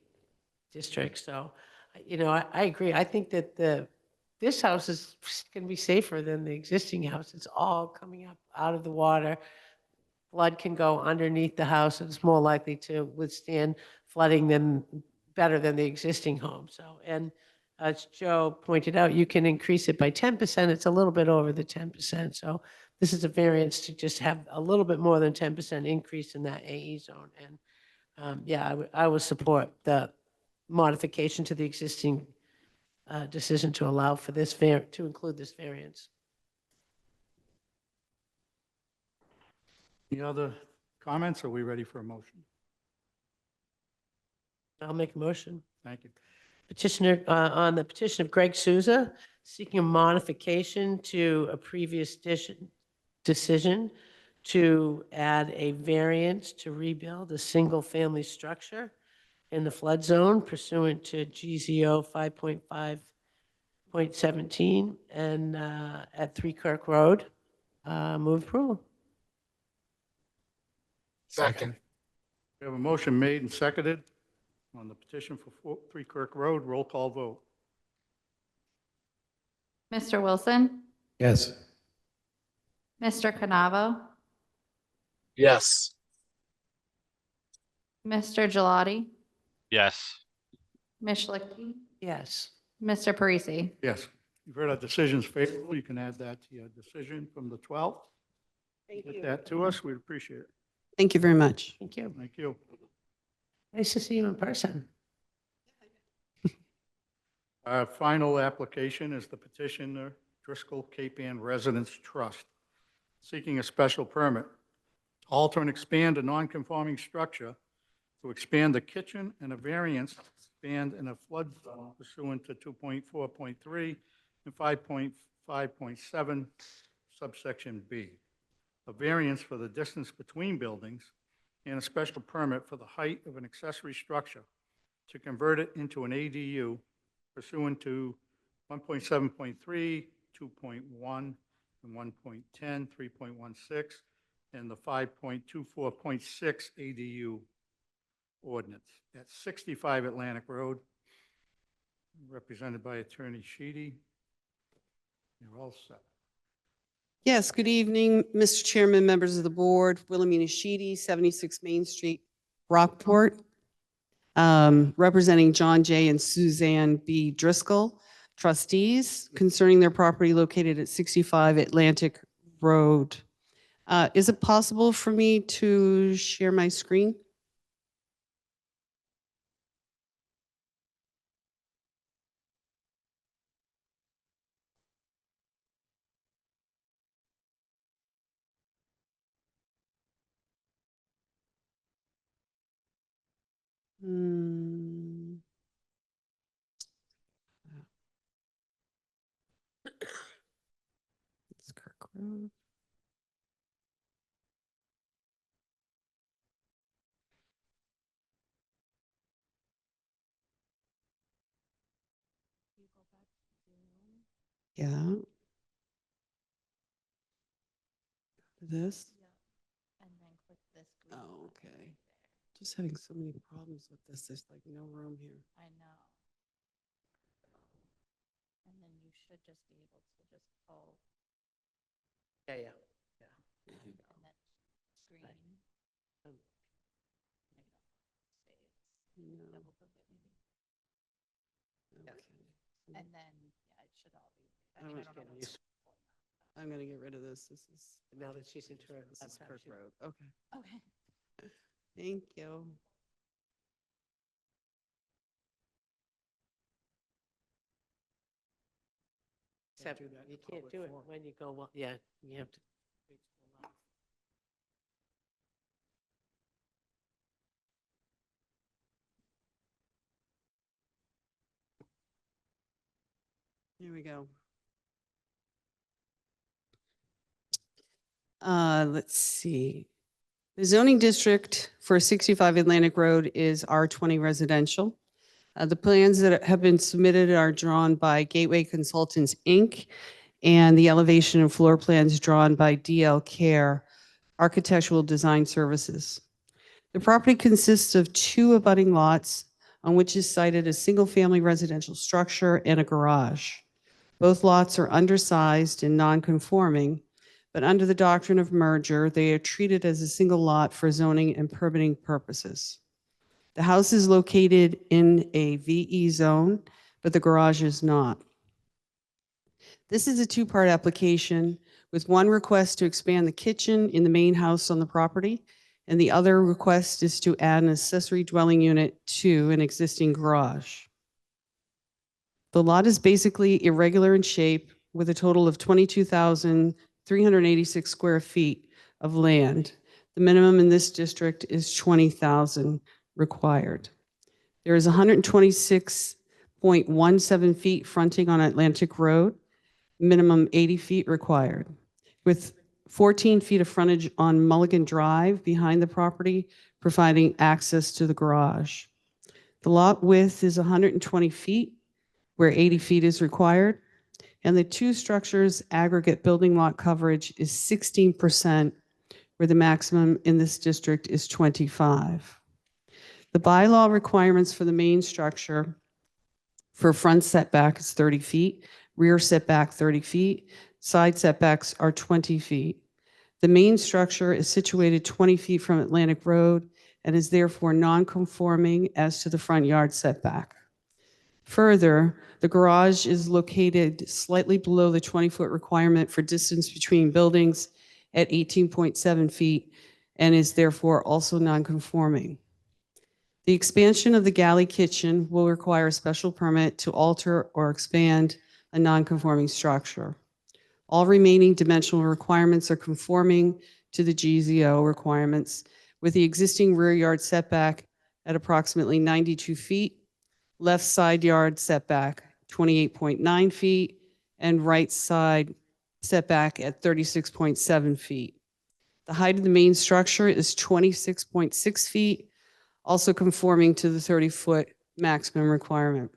district. So, I agree. I think that this house is going to be safer than the existing house. It's all coming up out of the water. Flood can go underneath the house, and it's more likely to withstand flooding better than the existing home. So, and as Joe pointed out, you can increase it by 10%. It's a little bit over the 10%. So this is a variance to just have a little bit more than 10% increase in that AE zone. And yeah, I would support the modification to the existing decision to allow for this to include this variance. Any other comments? Are we ready for a motion? I'll make a motion. Thank you. Petitioner, on the petition of Greg Souza, seeking a modification to a previous decision to add a variance to rebuild a single-family structure in the flood zone pursuant to GZO 5.5.17 and at 3 Kirk Road. Move approval. Second. We have a motion made and seconded on the petition for 3 Kirk Road. Roll call vote. Mr. Wilson, Yes. Mr. Canavo, Yes. Mr. Gelati, Yes. Ms. Schlichty, Yes. Mr. Parisi. Yes. You've heard our decisions favorable. You can add that to your decision from the 12th. Get that to us. We'd appreciate it. Thank you very much. Thank you. Thank you. Nice to see you in person. Our final application is the petitioner Driscoll Cape Ann Residence Trust, seeking a special permit to alter and expand a non-conforming structure to expand the kitchen and a variance to expand in a flood zone pursuant to 2.4.3 and 5.5.7 subsection B. A variance for the distance between buildings and a special permit for the height of an accessory structure to convert it into an ADU pursuant to 1.7.3, 2.1, and 1.10, 3.16, and the 5.24.6 ADU ordinance at 65 Atlantic Road, represented by Attorney Sheedy. You're all set. Yes, good evening, Mr. Chairman, members of the board. Wilhelmina Sheedy, 76 Main Street, Rockport. Representing John J. and Suzanne B. Driscoll, trustees, concerning their property located at 65 Atlantic Road. Is it possible for me to share my screen? Hmm. It's Kirk Road. Yeah. This? And then click this. Oh, okay. Just having so many problems with this. There's like no room here. I know. And then you should just be able to just pull Yeah. and then screen. No. Double click it maybe. Okay. And then, yeah, it should all be. I Oh, mean, I it's don't know. getting what's- I'm gonna get rid of this. This is, Now that she's into her this is laptop, Kirk she- Road. Okay. Okay. Thank you. Except you can't do it when you go, well, yeah, you have to. Here we go. Let's see. The zoning district for 65 Atlantic Road is R20 residential. The plans that have been submitted are drawn by Gateway Consultants, Inc., and the elevation and floor plans drawn by DL Care Architectural Design Services. The property consists of 2 abutting lots on which is sited a single-family residential structure and a garage. Both lots are undersized and non-conforming, but under the doctrine of merger, they are treated as a single lot for zoning and permitting purposes. The house is located in a VE zone, but the garage is not. This is a 2-part application with one request to expand the kitchen in the main house on the property, and the other request is to add an accessory dwelling unit to an existing garage. The lot is basically irregular in shape with a total of 22,386 square feet of land. The minimum in this district is 20,000 required. There is 126.17 feet fronting on Atlantic Road, minimum 80 feet required. With 14 feet of frontage on Mulligan Drive behind the property, providing access to the garage. The lot width is 120 feet, where 80 feet is required, and the two structures' aggregate building lot coverage is 16%, where the maximum in this district is 25. The bylaw requirements for the main structure for front setback is 30 feet, rear setback 30 feet, side setbacks are 20 feet. The main structure is situated 20 feet from Atlantic Road and is therefore non-conforming as to the front yard setback. Further, the garage is located slightly below the 20-foot requirement for distance between buildings at 18.7 feet and is therefore also non-conforming. The expansion of the galley kitchen will require a special permit to alter or expand a non-conforming structure. All remaining dimensional requirements are conforming to the GZO requirements, with the existing rear yard setback at approximately 92 feet, left side yard setback 28.9 feet, and right side setback at 36.7 feet. The height of the main structure is 26.6 feet, also conforming to the 30-foot maximum requirement.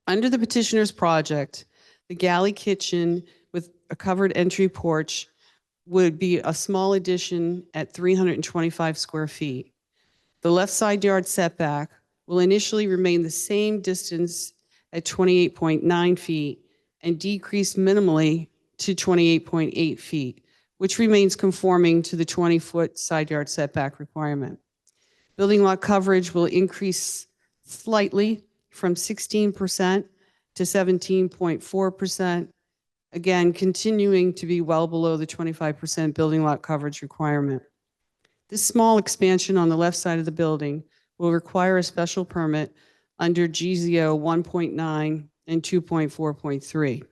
Under the petitioner's project, the galley kitchen with a covered entry porch would be a small addition at 325 square feet. The left side yard setback will initially remain the same distance at 28.9 feet and decrease minimally to 28.8 feet, which remains conforming to the 20-foot side yard setback requirement. Building lot coverage will increase slightly from 16% to 17.4%, again, continuing to be well below the 25% building lot coverage requirement. This small expansion on the left side of the building will require a special permit under GZO 1.9 and 2.4.3.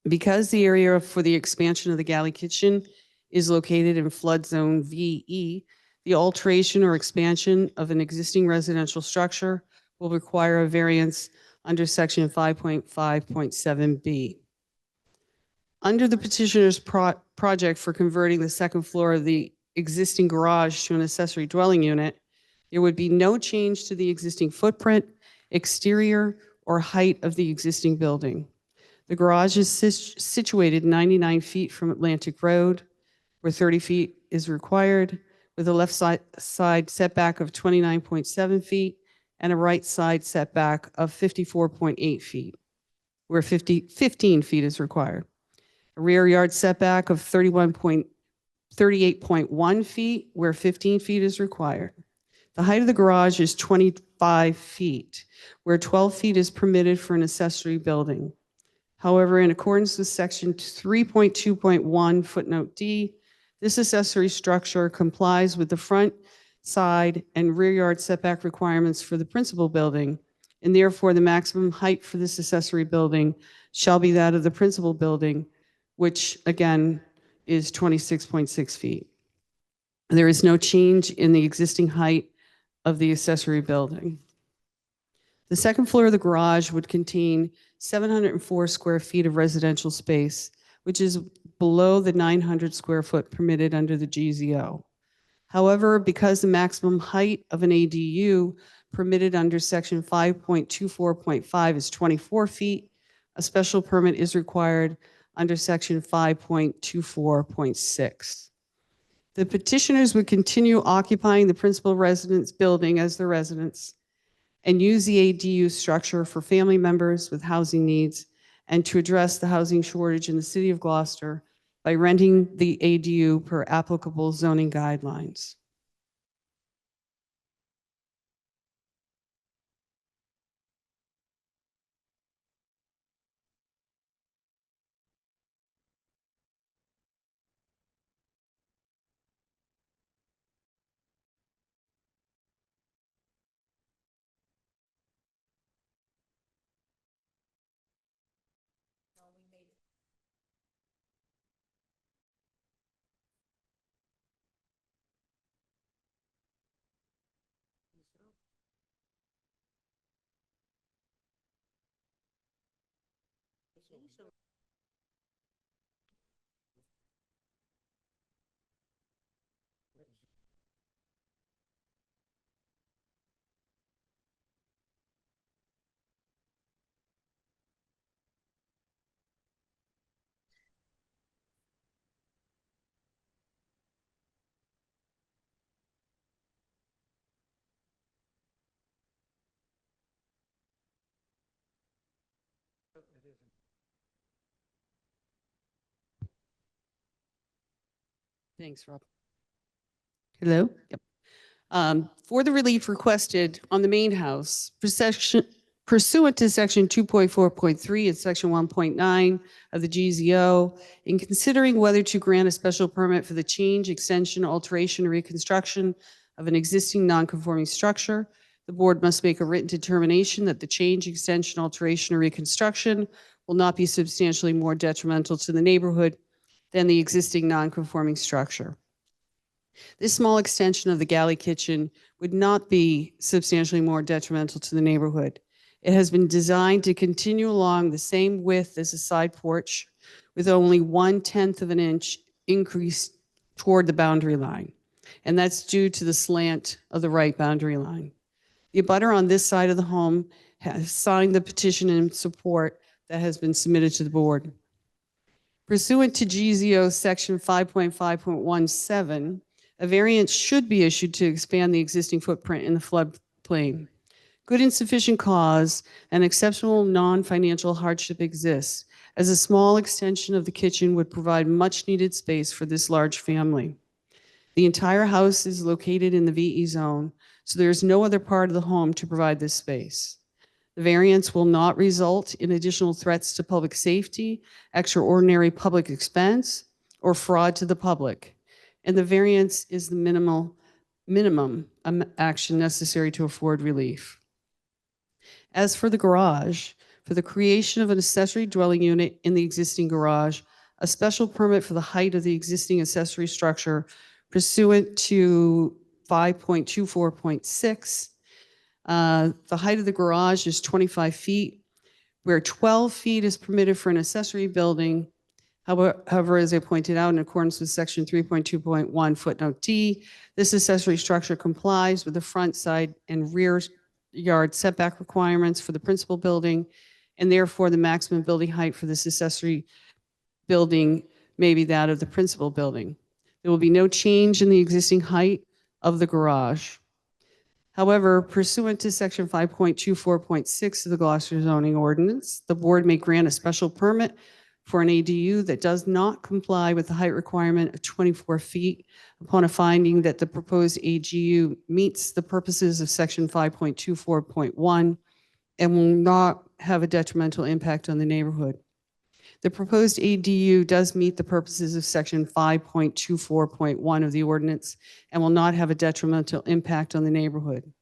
Because the area for the expansion of the galley kitchen is located in flood zone VE, the alteration or expansion of an existing residential structure will require a variance under section 5.5.7B. Under the petitioner's project for converting the second floor of the existing garage to an accessory dwelling unit, there would be no change to the existing footprint, exterior, or height of the existing building. The garage is situated 99 feet from Atlantic Road, where 30 feet is required, with a left side setback of 29.7 feet and a right side setback of 54.8 feet, where 15 feet is required. A rear yard setback of 38.1 feet, where 15 feet is required. The height of the garage is 25 feet, where 12 feet is permitted for an accessory building. However, in accordance with section 3.2.1 footnote D, this accessory structure complies with the front, side, and rear yard setback requirements for the principal building, and therefore the maximum height for this accessory building shall be that of the principal building, which again is 26.6 feet. There is no change in the existing height of the accessory building. The second floor of the garage would contain 704 square feet of residential space, which is below the 900 square foot permitted under the GZO. However, because the maximum height of an ADU permitted under section 5.24.5 is 24 feet, a special permit is required under section 5.24.6. The petitioners would continue occupying the principal residence building as their residence and use the ADU structure for family members with housing needs and to address the housing shortage in the city of Gloucester by renting the ADU per applicable zoning guidelines. Thanks, Rob. Hello? Yep. For the relief requested on the main house, pursuant to section 2.4.3 and section 1.9 of the GZO, in considering whether to grant a special permit for the change, extension, alteration, or reconstruction of an existing non-conforming structure, the board must make a written determination that the change, extension, alteration, or reconstruction will not be substantially more detrimental to the neighborhood than the existing non-conforming structure. This small extension of the galley kitchen would not be substantially more detrimental to the neighborhood. It has been designed to continue along the same width as a side porch with only 1/10 of an inch increase toward the boundary line. And that's due to the slant of the right boundary line. The abutter on this side of the home has signed the petition in support that has been submitted to the board. Pursuant to GZO section 5.5.17, a variance should be issued to expand the existing footprint in the floodplain. Good and sufficient cause and exceptional non-financial hardship exists, as a small extension of the kitchen would provide much-needed space for this large family. The entire house is located in the VE zone, so there is no other part of the home to provide this space. The variance will not result in additional threats to public safety, extraordinary public expense, or fraud to the public. And the variance is the minimum action necessary to afford relief. As for the garage, for the creation of an accessory dwelling unit in the existing garage, a special permit for the height of the existing accessory structure pursuant to 5.24.6. The height of the garage is 25 feet, where 12 feet is permitted for an accessory building. However, as I pointed out, in accordance with section 3.2.1 footnote D, this accessory structure complies with the front, side, and rear yard setback requirements for the principal building, and therefore the maximum building height for this accessory building may be that of the principal building. There will be no change in the existing height of the garage. However, pursuant to section 5.24.6 of the Gloucester zoning ordinance, the board may grant a special permit for an ADU that does not comply with the height requirement of 24 feet upon a finding that the proposed ADU meets the purposes of section 5.24.1 and will not have a detrimental impact on the neighborhood. The proposed ADU does meet the purposes of section 5.24.1 of the ordinance and will not have a detrimental impact on the neighborhood.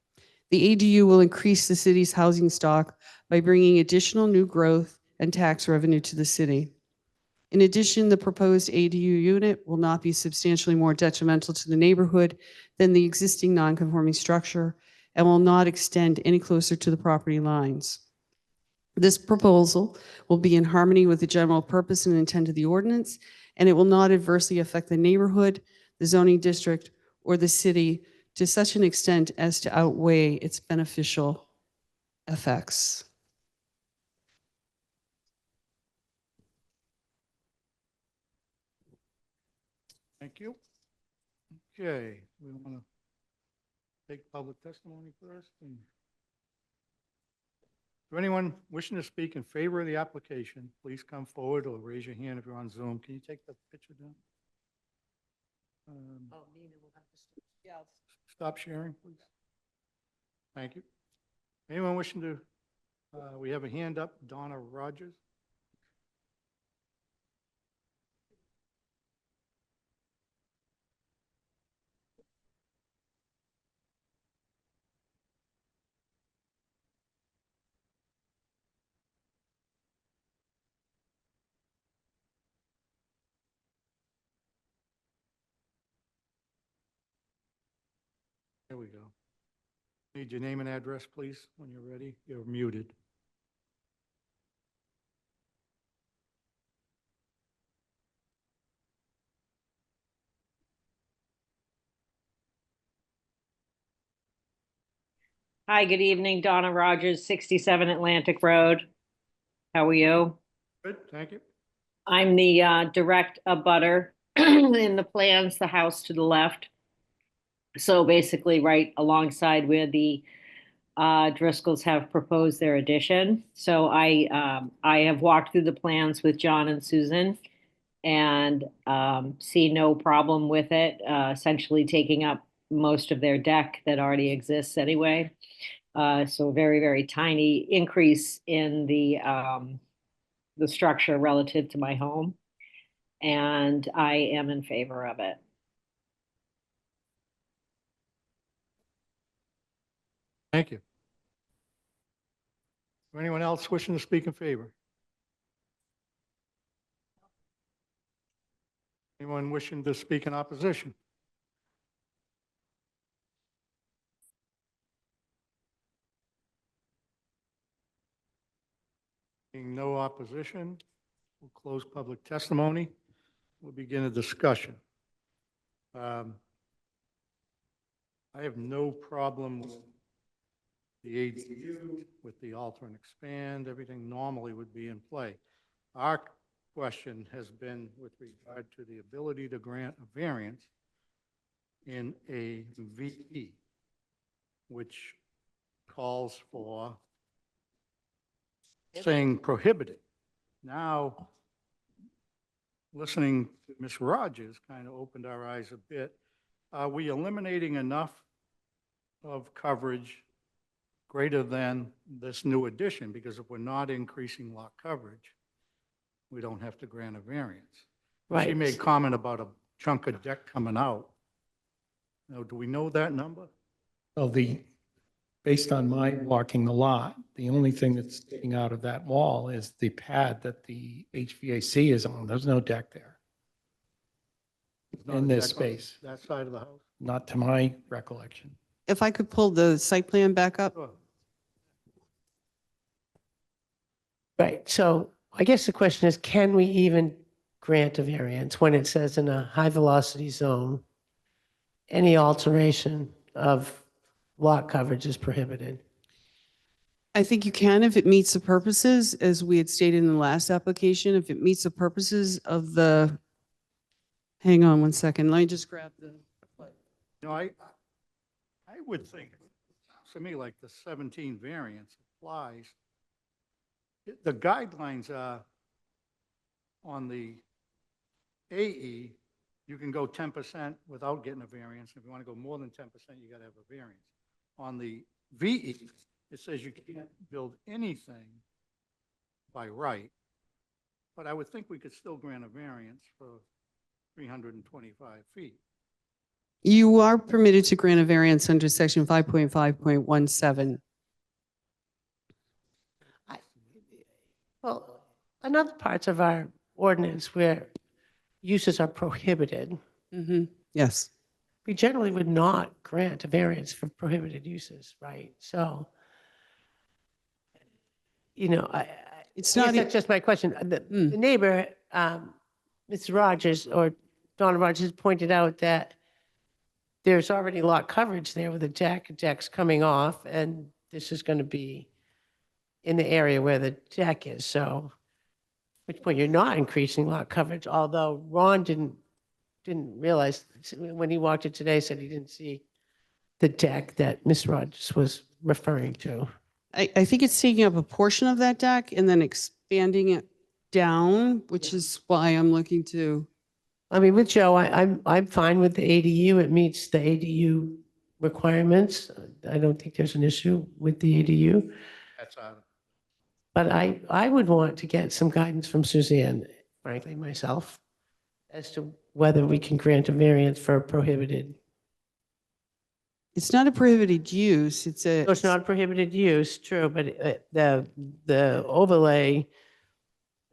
The ADU will increase the city's housing stock by bringing additional new growth and tax revenue to the city. In addition, the proposed ADU unit will not be substantially more detrimental to the neighborhood than the existing non-conforming structure and will not extend any closer to the property lines. This proposal will be in harmony with the general purpose and intent of the ordinance, and it will not adversely affect the neighborhood, the zoning district, or the city to such an extent as to outweigh its beneficial effects. Thank you. Okay, we want to take public testimony first. To anyone wishing to speak in favor of the application, please come forward or raise your hand if you're on Zoom. Can you take the picture down? Stop sharing, please. Thank you. Anyone wishing to, we have a hand up, Donna Rogers. There we go. Need your name and address, please, when you're ready. You're muted. Hi, good evening. Donna Rogers, 67 Atlantic Road. How are you? Good, thank you. I'm the direct abutter in the plans, the house to the left. So basically right alongside where the Driscolls have proposed their addition. So I have walked through the plans with John and Susan. and see no problem with it, essentially taking up most of their deck that already exists anyway. So a very, very tiny increase in the structure relative to my home. And I am in favor of it. Thank you. Anyone else wishing to speak in favor? Anyone wishing to speak in opposition? Being no opposition, we'll close public testimony. We'll begin a discussion. I have no problem with the ADU, with the alter and expand, everything normally would be in play. Our question has been with regard to the ability to grant a variance in a VE, which calls for saying prohibited. Now, listening to Ms. Rogers kind of opened our eyes a bit. Are we eliminating enough of coverage greater than this new addition? Because if we're not increasing lot coverage, we don't have to grant a variance. She Right. made comment about a chunk of deck coming out. Now, do we know that number? Well, based on my walking the lot, the only thing that's sticking out of that wall is the pad that the HVAC is on. There's no deck there, There's not in a this deck on space, that side of the house? not to my recollection. If I could pull the site plan back up. Sure. Right, so I guess the question is, can we even grant a variance when it says in a high-velocity zone, any alteration of lot coverage is prohibited? I think you can if it meets the purposes, as we had stated in the last application, if it meets the purposes of the, hang on one second, let me just grab the. You know, I would think, to me, like the 17 variance applies. The guidelines are on the AE, you can go 10% without getting a variance. If you want to go more than 10%, you got to have a variance. On the VE, it says you can't build anything by right, but I would think we could still grant a variance for 325 feet. You are permitted to grant a variance under section 5.5.17. Well, in other parts of our ordinance where uses are prohibited, Yes. we generally would not grant a variance for prohibited uses, right? So, you know, It's I guess not, that's just my question. The neighbor, Ms. Rogers or Donna Rogers pointed out that there's already lot coverage there with a deck's coming off, and this is going to be in the area where the deck is. So, at which point you're not increasing lot coverage, although Ron didn't realize, when he walked it today, said he didn't see the deck that Ms. Rogers was referring to. I think it's taking up a portion of that deck and then expanding it down, which is why I'm looking to. I mean, with Joe, I'm fine with the ADU. It meets the ADU requirements. I don't think there's an issue with the ADU. That's But I would want to get some guidance from Suzanne, frankly, myself, as to whether we can grant a variance for a prohibited. It's not a prohibited use. It's a. So it's not a prohibited use, true, but the overlay,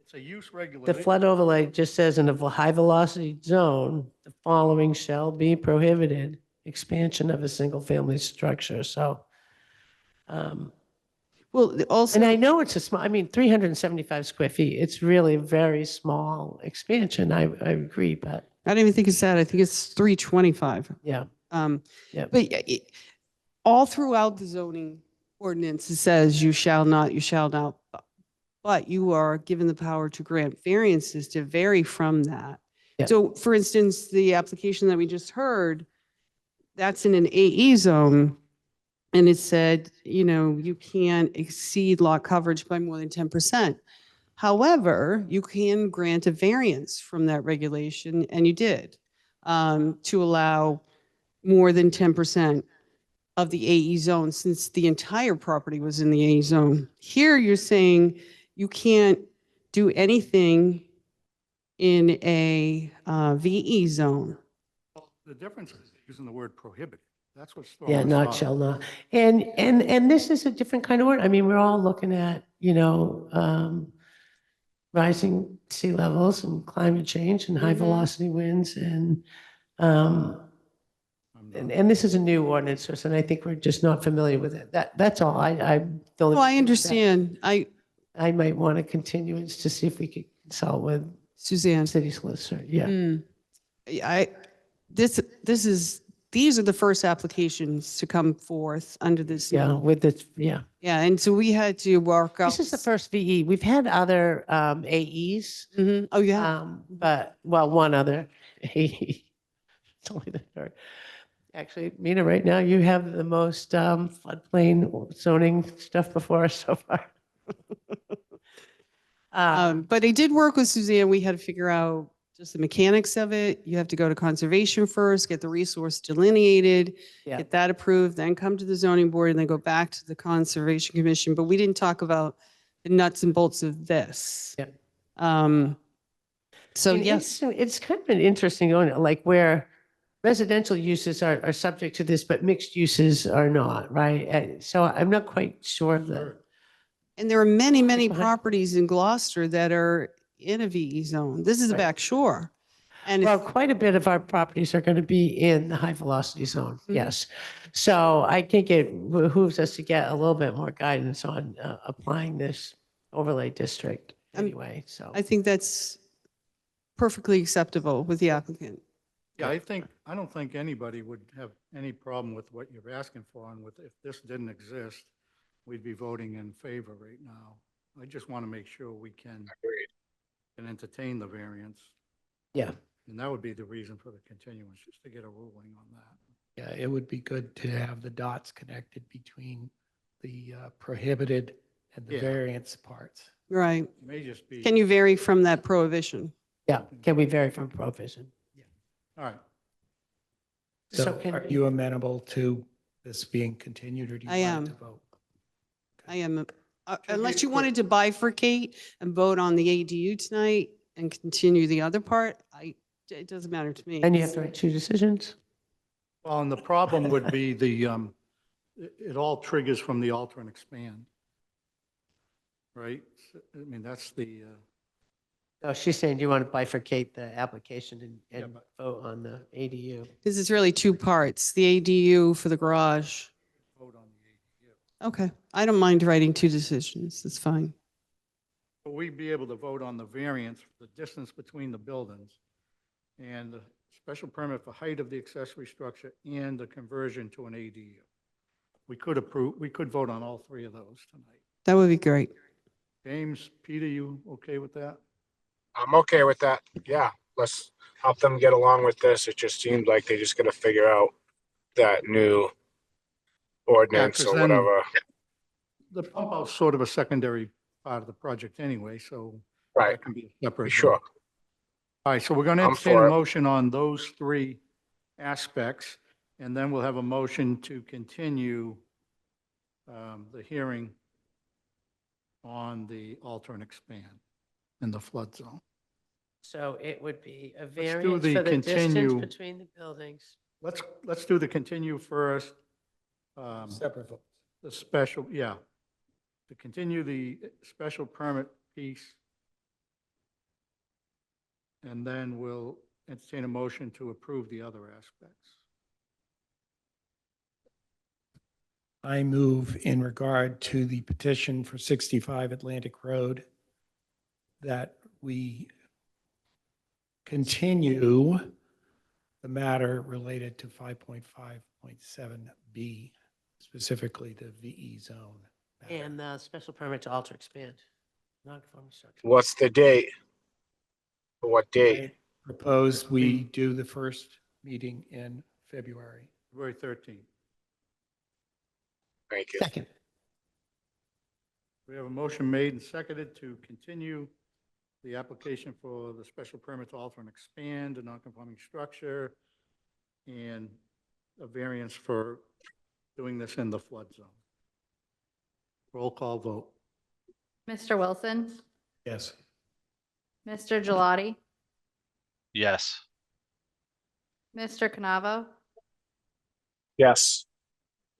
it's a use the regulation. flood overlay just says in a high velocity zone, the following shall be prohibited: expansion of a single family structure. So, Well, also. and I know it's a small, I mean, 375 square feet, it's really a very small expansion. I agree, but I don't even think it's that. I think it's 325. yeah. Yeah. But all throughout the zoning ordinance, it says you shall not, but you are given the power to grant variances to vary from that. Yeah. So for instance, the application that we just heard, that's in an AE zone. And it said, you can't exceed lot coverage by more than 10%. However, you can grant a variance from that regulation, and you did, to allow more than 10% of the AE zone, since the entire property was in the AE zone. Here, you're saying you can't do anything in a VE zone. The difference is using the word prohibited. That's what's throwing Yeah, us not off. shall not. And this is a different kind of word. I mean, we're all looking at, rising sea levels and climate change and high Mhm. velocity winds um, and this is a new ordinance to us, and I think we're just not familiar with it. That's all. I don't. Oh, I understand. I might want a continuance to see if we could consult with Suzanne, city solicitor. Yeah. these are the first applications to come forth under this. Yeah, with this, yeah. Yeah, and so we had to work out. This is the first VE. We've had other AEs, Mhm. Oh, yeah. but, well, one other AE. It's only the third. Actually, Mina, right now, you have the most floodplain zoning stuff before us so far. But I did work with Suzanne. We had to figure out just the mechanics of it. You have to go to conservation first, get the resource delineated, Yeah. get that approved, then come to the zoning board and then go back to the conservation commission. But we didn't talk about the nuts and bolts of this. Yeah. So And yes, it's kind of an interesting, like where residential uses are subject to this, but mixed uses are not, right? So I'm not quite sure of that. and there are many, many Behind- properties in Gloucester that are in a VE zone. This is the Right. back shore. And Well, quite a bit of our properties are going to be in the high velocity zone, Mhm. yes. So I think it behooves us to get a little bit more guidance on applying this overlay district anyway, so. I think that's perfectly acceptable with the applicant. Yeah, I don't think anybody would have any problem with what you're asking for, and with, if this didn't exist, we'd be voting in favor right now. I just want to make sure we can entertain the variance, Yeah, and that would be the reason for the continuance, just to get a ruling on that. Yeah, it would be good to have the dots connected between the prohibited and the Yeah. variance parts. Right. It may just be, Can you vary from that prohibition? yeah, can we vary from provision? all right, So So can are we- you amenable to this being continued, or do you I want it am. to vote? I am, be unless you quick. wanted to bifurcate and vote on the ADU tonight and continue the other part, it doesn't matter to me. And you have to write two decisions? well, and the problem would be it all triggers from the alter and expand. Right? I mean, that's the, Oh, she's saying you want to bifurcate the application Yeah, and but- vote on the ADU. This is really two parts, the ADU for the garage. vote on the ADU. Okay, I don't mind writing two decisions, it's fine. But we'd be able to vote on the variance, the distance between the buildings, and the special permit for height of the accessory structure and the conversion to an ADU. We could vote on all three of those tonight. That would be great. James, Peter, you okay with that? I'm okay with that. Yeah, let's help them get along with this. It just seemed like they just gotta figure out that new ordinance 'cause or then- whatever. The pump out's sort of a secondary part of the project anyway, so Right, that can be a separate. sure. vote. All right, so we're going to I'm entertain for a it. motion on those three aspects, and then we'll have a motion to continue the hearing on the alter and expand in the flood zone. So it would be a do variance the for the distance continue. between the buildings. Let's do the continue first. Separate votes. The special, yeah. To continue the special permit piece. And then we'll entertain a motion to approve the other aspects. I move in regard to the petition for 65 Atlantic Road that we continue the matter related to 5.5.7B, specifically the VE zone. matter. And the special permit to alter expand, non-conforming structure. What's the date? What date? I propose we do the first meeting in February. February 13th. Thank you. Second. We have a motion made and seconded to continue the application for the special permit to alter and expand a non-conforming structure and a variance for doing this in the flood zone. Roll call vote. Mr. Wilson, Yes. Mr. Gelati, Yes. Mr. Canavo, Yes.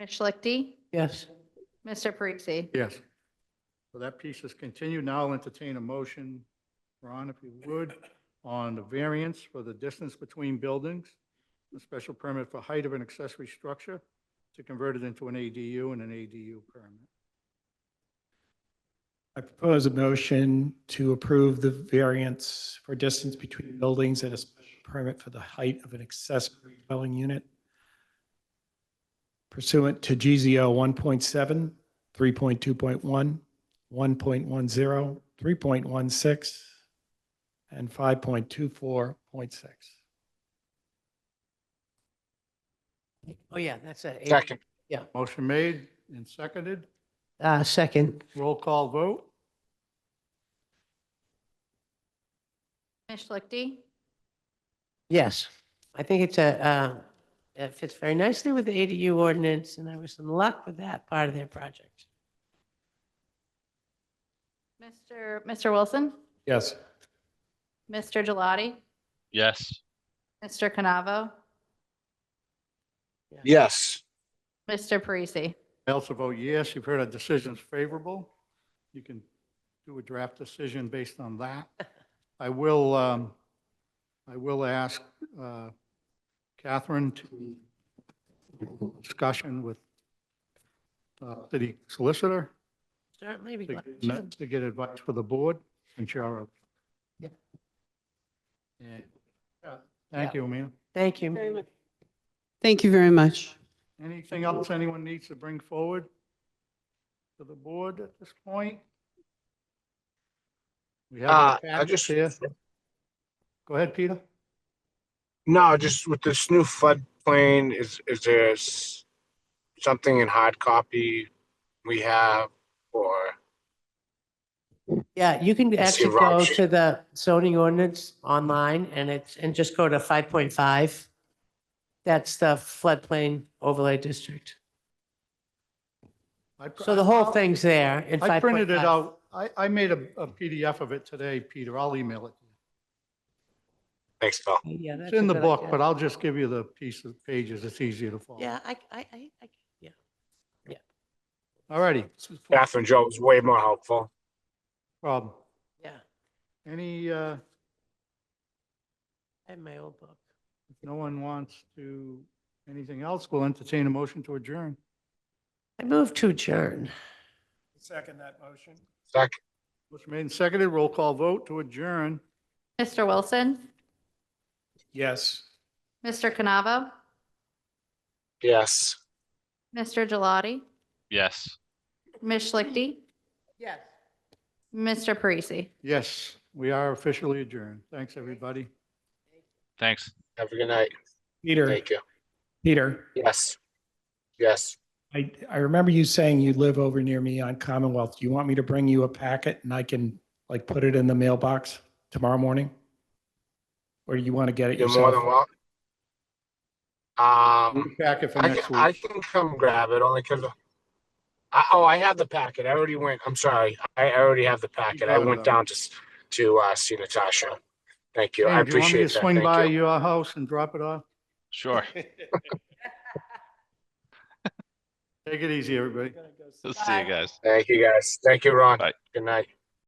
Ms. Schlichty, Yes. Mr. Parisi. Yes. So that piece is continued. Now I'll entertain a motion, Ron, if you would, on the variance for the distance between buildings, a special permit for height of an accessory structure to convert it into an ADU and an ADU permit. I propose a motion to approve the variance for distance between buildings and a special permit for the height of an accessory dwelling unit pursuant to GZO 1.7, 3.2.1, 1.10, 3.16, and 5.24.6. Oh, yeah, that's a. Second. Motion made and seconded. Second. Roll call vote. Ms. Schlichty, Yes. I think it fits very nicely with the ADU ordinance, and I wish them luck with that part of their project. Mr. Wilson, Yes. Mr. Gelati, Yes. Mr. Canavo, Yes. Mr. Parisi. I also vote yes. You've heard our decision's favorable. You can do a draft decision based on that. I will ask Catherine to discussion with city solicitor Certainly. be to glad to. get- to get advice for the board, and share. Yeah. And, thank you, Amina. Thank you. Thank you very much. Anything else anyone needs to bring forward to the board at this point? We have our I packets just, here. Go ahead, Peter. no, just with this new floodplain, is there something in hard copy we have, or? Yeah, you can see actually go Rob. to the zoning ordinance online and just go to 5.5. That's the floodplain overlay district. So the whole thing's there in 5.5. I printed it out. I made a PDF of it today, Peter. I'll email it. Thanks, Phil. Yeah, that's It's in a the good book, idea. but I'll just give you the piece of pages. It's easier to follow. Yeah, yeah. All righty. Catherine Joe was way more helpful. Problem. Yeah, Any, I have my old book. if no one wants to, anything else, we'll entertain a motion to adjourn. I move to adjourn. Second that motion. Second. Motion made and seconded. Roll call vote to adjourn. Mr. Wilson, Yes. Mr. Canavo, Yes. Mr. Gelati, Yes. Ms. Schlichty, Yes. Mr. Parisi. Yes, we are officially adjourned. Thanks, everybody. Thanks. Have a good night. Peter, Thank you. Peter, Yes. Yes. I remember you saying you live over near me on Commonwealth. Do you want me to bring you a packet and I can like put it in the mailbox tomorrow morning? Or do you want to get it You're more yourself? than welcome. Back it for I next can, I week. can come grab it only because I have the packet. I already went. I'm sorry. I already have the packet. I got it went all. down to see Natasha. Thank you. I Jane, do you want me appreciate to that. swing Thank by you. your house and drop it off? Sure. Take it easy, everybody. See you guys. Thank you, guys. Thank you, Ron. Bye. Good night.